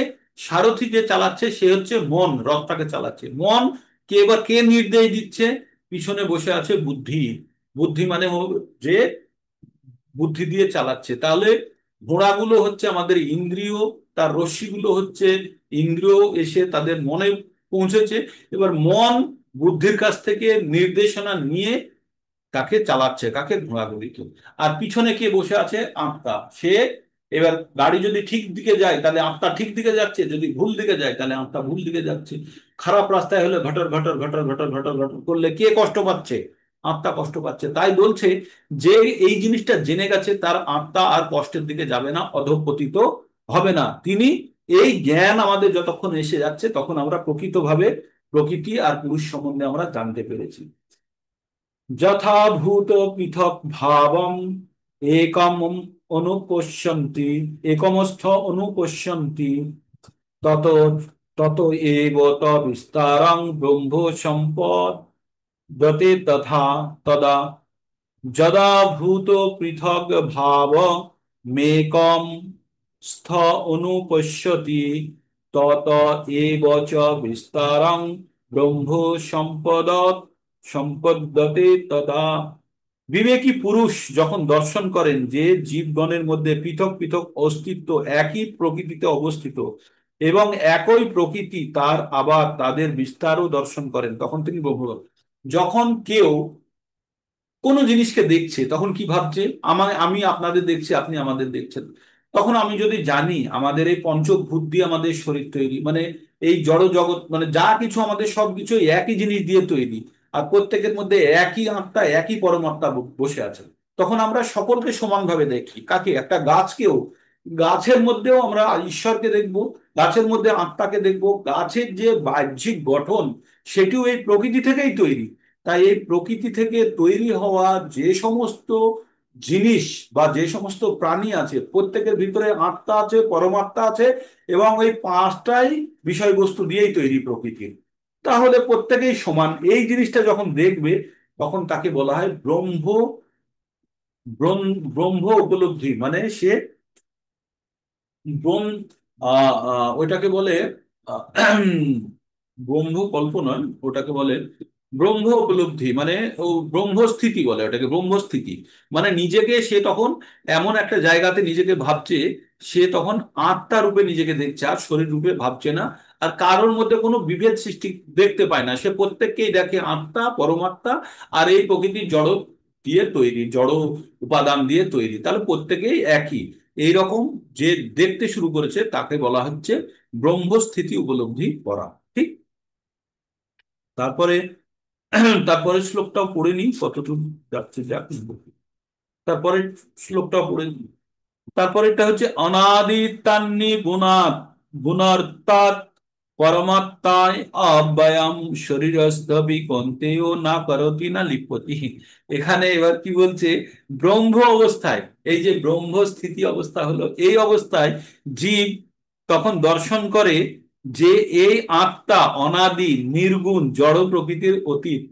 সারথী যে চালাচ্ছে সে হচ্ছে মন, রথটাকে চালাচ্ছে মন। কে, এবার কে নির্দেশ দিচ্ছে? পিছনে বসে আছে বুদ্ধি। বুদ্ধি মানে যে বুদ্ধি দিয়ে চালাচ্ছে। তাহলে ঘোড়াগুলো হচ্ছে আমাদের ইন্দ্রিয়, তার রশ্মিগুলো হচ্ছে ইন্দ্রিয়, এসে তাদের মনে পৌঁছেছে। এবার মন বুদ্ধির কাছ থেকে নির্দেশনা নিয়ে কাকে চালাচ্ছে, কাকে, ঘোড়াগুলিকে। আর পিছনে কে বসে আছে? আত্মা। সে, এবার গাড়ি যদি ঠিক দিকে যায় তাহলে আত্মা ঠিক দিকে যাচ্ছে, যদি ভুল দিকে যায় তাহলে আত্মা ভুল দিকে যাচ্ছে। খারাপ রাস্তায় হলে ঘটর ঘটর ঘটর ঘটর ঘটর ঘটর করলে কে কষ্ট পাচ্ছে? আত্মা কষ্ট পাচ্ছে। তাই বলছে যে এই জিনিসটা জেনে গেছে, তার আত্মা আর কষ্টের দিকে যাবে না, অধঃপতিত হবে না। তিনি, এই জ্ঞান আমাদের যতক্ষণ এসে যাচ্ছে, তখন আমরা প্রকৃতভাবে প্রকৃতি আর পুরুষ সম্বন্ধে আমরা জানতে পেরেছি। যথাভূত পৃথক ভাবম একম অনুপশ্যন্তি, একমস্থ অনুপশ্যন্তি, তত তত এব বিস্তারং ব্রহ্ম সম্পদতে তথা তদা যদা ভূত পৃথক ভাব মেকম স্থ অনুপশ্যতি, তত এব চ বিস্তারং ব্রহ্ম সম্পদতে তদা। বিবেকী পুরুষ যখন দর্শন করেন যে জীবগণের মধ্যে পৃথক পৃথক অস্তিত্ব, একই প্রকৃতিতে অবস্থিত, এবং একই প্রকৃতি তার আবার তাদের বিস্তারও দর্শন করেন, তখন তিনি ব্রহ্ম। যখন কেউ কোনো জিনিসকে দেখছে, তখন কি ভাবছে? আমি আপনাদের দেখছি, আপনি আমাদের দেখছেন। তখন আমি যদি জানি আমাদের এই পঞ্চভূত দিয়ে আমাদের শরীর তৈরি, মানে এই জড় জগৎ, মানে যা কিছু আমাদের সবকিছু একই জিনিস দিয়ে তৈরি, আর প্রত্যেকের মধ্যে একই আত্মা, একই পরমাত্মা বসে আছে, তখন আমরা সকলকে সমানভাবে দেখি। কাকে? একটা গাছকেও, গাছের মধ্যেও আমরা ঈশ্বরকে দেখবো, গাছের মধ্যে আত্মাকে দেখবো। গাছের যে বাহ্যিক গঠন, সেটিও এই প্রকৃতি থেকেই তৈরি। তাই এই প্রকৃতি থেকে তৈরি হওয়া যে সমস্ত জিনিস বা যে সমস্ত প্রাণী আছে, প্রত্যেকের ভিতরে আত্মা আছে, পরমাত্মা আছে, এবং ওই পাঁচটাই বিষয়বস্তু দিয়েই তৈরি প্রকৃতির। তাহলে প্রত্যেকেই সমান। এই জিনিসটা যখন দেখবে, তখন তাকে বলা হয় ব্রহ্ম, ব্রহ্ম উপলব্ধি। মানে সে ব্রহ্ম, ওইটাকে বলে আহ, ব্রহ্ম কল্প নয়, ওটাকে বলে ব্রহ্ম উপলব্ধি। মানে ও ব্রহ্মস্থিতি বলে ওটাকে, ব্রহ্মস্থিতি। মানে নিজেকে সে তখন এমন একটা জায়গাতে নিজেকে ভাবছে, সে তখন আত্মা রূপে নিজেকে দেখছে, আর শরীর রূপে ভাবছে না। আর কারোর মধ্যে কোনো বিভেদ সৃষ্টি দেখতে পায় না, সে প্রত্যেককেই দেখে আত্মা, পরমাত্মা, আর এই প্রকৃতি জড় দিয়ে তৈরি, জড় উপাদান দিয়ে তৈরি, তাহলে প্রত্যেকেই একই। এইরকম যে দেখতে শুরু করেছে, তাকে বলা হচ্ছে ব্রহ্মস্থিতি উপলব্ধি করা, ঠিক? তারপরে তারপরে শ্লোকটাও পড়ে নিই, কতটুকু যাচ্ছে যাক। তারপরে শ্লোকটাও পড়ে নিই। তারপরে এটা হচ্ছে অনাদিতান্নি গুণাত গুণার্থাৎ পরমাত্মায় অব্যয়ম শরীরস্থ বিকন্তেও না করতি না লিপ্যতি। এখানে এবার কি বলছে, ব্রহ্ম অবস্থায়, এই যে ব্রহ্ম স্থিতি অবস্থা হলো, এই অবস্থায় জীব তখন দর্শন করে যে এই আত্মা অনাদি নির্গুণ জড় প্রকৃতির অতীত,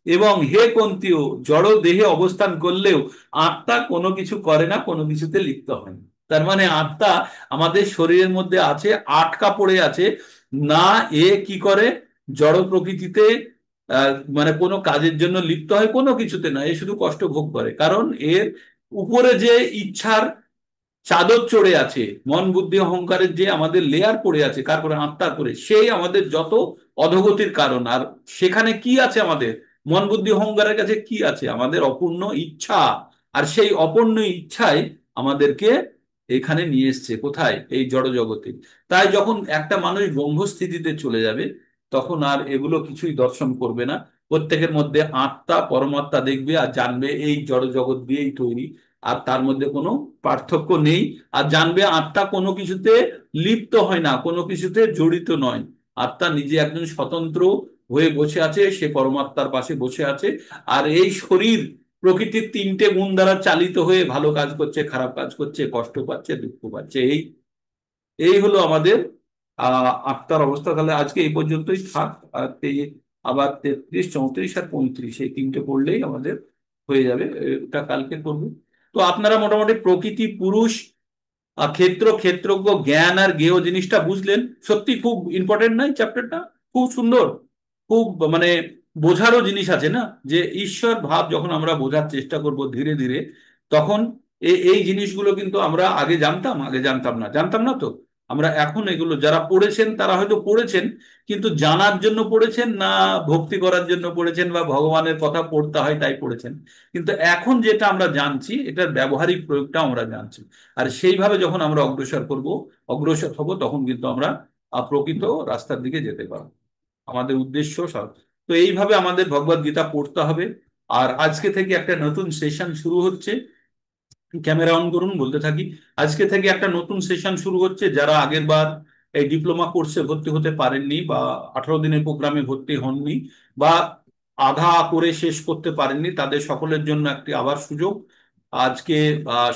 এবং হে কন্তীয়, জড় দেহে অবস্থান করলেও আত্মা কোনো কিছু করে না, কোনো কিছুতে লিপ্ত হয় না। তার মানে আত্মা আমাদের শরীরের মধ্যে আছে, আটকা পড়ে আছে, না এ কি করে, জড় প্রকৃতিতে মানে কোনো কাজের জন্য লিপ্ত হয়, কোনো কিছুতে না, এ শুধু কষ্ট ভোগ করে। কারণ এর উপরে যে ইচ্ছার চাদর চড়ে আছে, মন বুদ্ধি অহংকারের যে আমাদের লেয়ার পড়ে আছে, কার করে, আত্মার করে, সেই আমাদের যত অধোগতির কারণ। আর সেখানে কি আছে আমাদের, মন বুদ্ধি অহংকারের কাছে কি আছে, আমাদের অপূর্ণ ইচ্ছা। আর সেই অপূর্ণ ইচ্ছাই আমাদেরকে এখানে নিয়ে এসছে, কোথায়, এই জড় জগতে। তাই যখন একটা মানুষ ব্রহ্মস্থিতিতে চলে যাবে, তখন আর এগুলো কিছুই দর্শন করবে না। প্রত্যেকের মধ্যে আত্মা পরমাত্মা দেখবে আর জানবে এই জড় জগৎ দিয়েই তৈরি, আর তার মধ্যে কোনো পার্থক্য নেই। আর জানবে আত্মা কোনো কিছুতে লিপ্ত হয় না, কোনো কিছুতে জড়িত নয়। আত্মা নিজে একজন স্বতন্ত্র হয়ে বসে আছে, সে পরমাত্মার পাশে বসে আছে। আর এই শরীর প্রকৃতির তিনটে গুণ দ্বারা চালিত হয়ে ভালো কাজ করছে, খারাপ কাজ করছে, কষ্ট পাচ্ছে, দুঃখ পাচ্ছে। এই এই হলো আমাদের আত্মার অবস্থা। তাহলে আজকে এই পর্যন্তই থাক। আর আবার 33, 34 আর 35 এই তিনটে পড়লেই আমাদের হয়ে যাবে, এটা কালকে করবো। তো আপনারা মোটামুটি প্রকৃতি, পুরুষ, ক্ষেত্র, ক্ষেত্রজ্ঞ, জ্ঞান আর জ্ঞেয় জিনিসটা বুঝলেন। সত্যি খুব ইম্পর্টেন্ট নয় চ্যাপ্টারটা? খুব সুন্দর, খুব মানে বোঝারও জিনিস আছে না, যে ঈশ্বর ভাব যখন আমরা বোঝার চেষ্টা করব ধীরে ধীরে, তখন এই জিনিসগুলো কিন্তু আমরা আগে জানতাম, আগে জানতাম না তো। আমরা এখন এগুলো যারা পড়েছেন তারা হয়তো পড়েছেন, কিন্তু জানার জন্য পড়েছেন না, ভক্তি করার জন্য পড়েছেন, বা ভগবানের কথা পড়তে হয় তাই পড়েছেন। কিন্তু এখন যেটা আমরা জানছি, এটার ব্যবহারিক প্রয়োগটা আমরা জানছি। আর সেইভাবে যখন আমরা অগ্রসর হব, তখন কিন্তু আমরা প্রকৃত রাস্তার দিকে যেতে পারবো। আমাদের উদ্দেশ্য সব। তো এইভাবে আমাদের ভগবদ গীতা পড়তে হবে। আর আজকে থেকে একটা নতুন সেশন শুরু হচ্ছে। ক্যামেরা অন করুন, বলতে থাকি। আজকে থেকে একটা নতুন সেশন শুরু হচ্ছে। যারা আগের বার এই ডিপ্লোমা কোর্সে ভর্তি হতে পারেননি, বা 18 দিনের প্রোগ্রামে ভর্তি হননি, বা আধা করে শেষ করতে পারেননি, তাদের সকলের জন্য একটি আবার সুযোগ। আজকে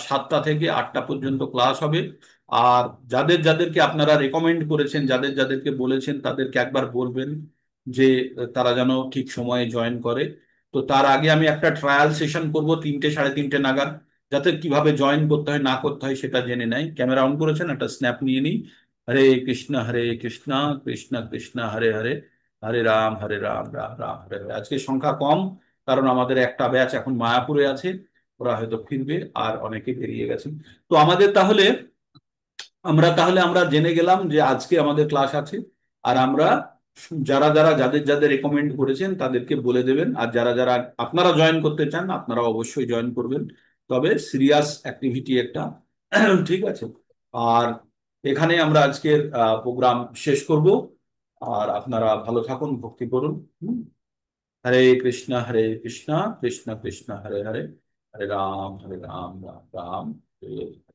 7টা থেকে 8টা পর্যন্ত ক্লাস হবে। আর যাদের যাদেরকে আপনারা রেকমেন্ড করেছেন, যাদের যাদেরকে বলেছেন, তাদেরকে একবার বলবেন যে তারা যেন ঠিক সময়ে জয়েন করে। তো তার আগে আমি একটা ট্রায়াল সেশন করব 3টে, 3:30 নাগাদ, যাতে কিভাবে জয়েন করতে হয় না করতে হয় সেটা জেনে নেয়। ক্যামেরা অন করেছেন, একটা স্ন্যাপ নিয়ে নিই। হরে কৃষ্ণ কৃষ্ণ কৃষ্ণ হরে হরে, হরে রাম রাম রাম হরে হরে। আজকে সংখ্যা কম, কারণ আমাদের একটা ব্যাচ এখন মায়াপুরে আছে, ওরা হয়তো ফিরবে, আর অনেকে বেরিয়ে গেছে। তো আমাদের তাহলে, আমরা জেনে গেলাম যে আজকে আমাদের ক্লাস আছে। আর আমরা যারা যারা যাদের যাদের রেকমেন্ড করেছেন তাদেরকে বলে দেবেন। আর যারা যারা আপনারা জয়েন করতে চান, আপনারা অবশ্যই জয়েন করবেন। তবে সিরিয়াস অ্যাক্টিভিটি একটা, ঠিক আছে। আর এখানে আমরা আজকের প্রোগ্রাম শেষ করব। আর আপনারা ভালো থাকুন, ভক্তি করুন। হুম। হরে কৃষ্ণ কৃষ্ণ কৃষ্ণ হরে হরে, হরে রাম রাম রাম, হরে হরে।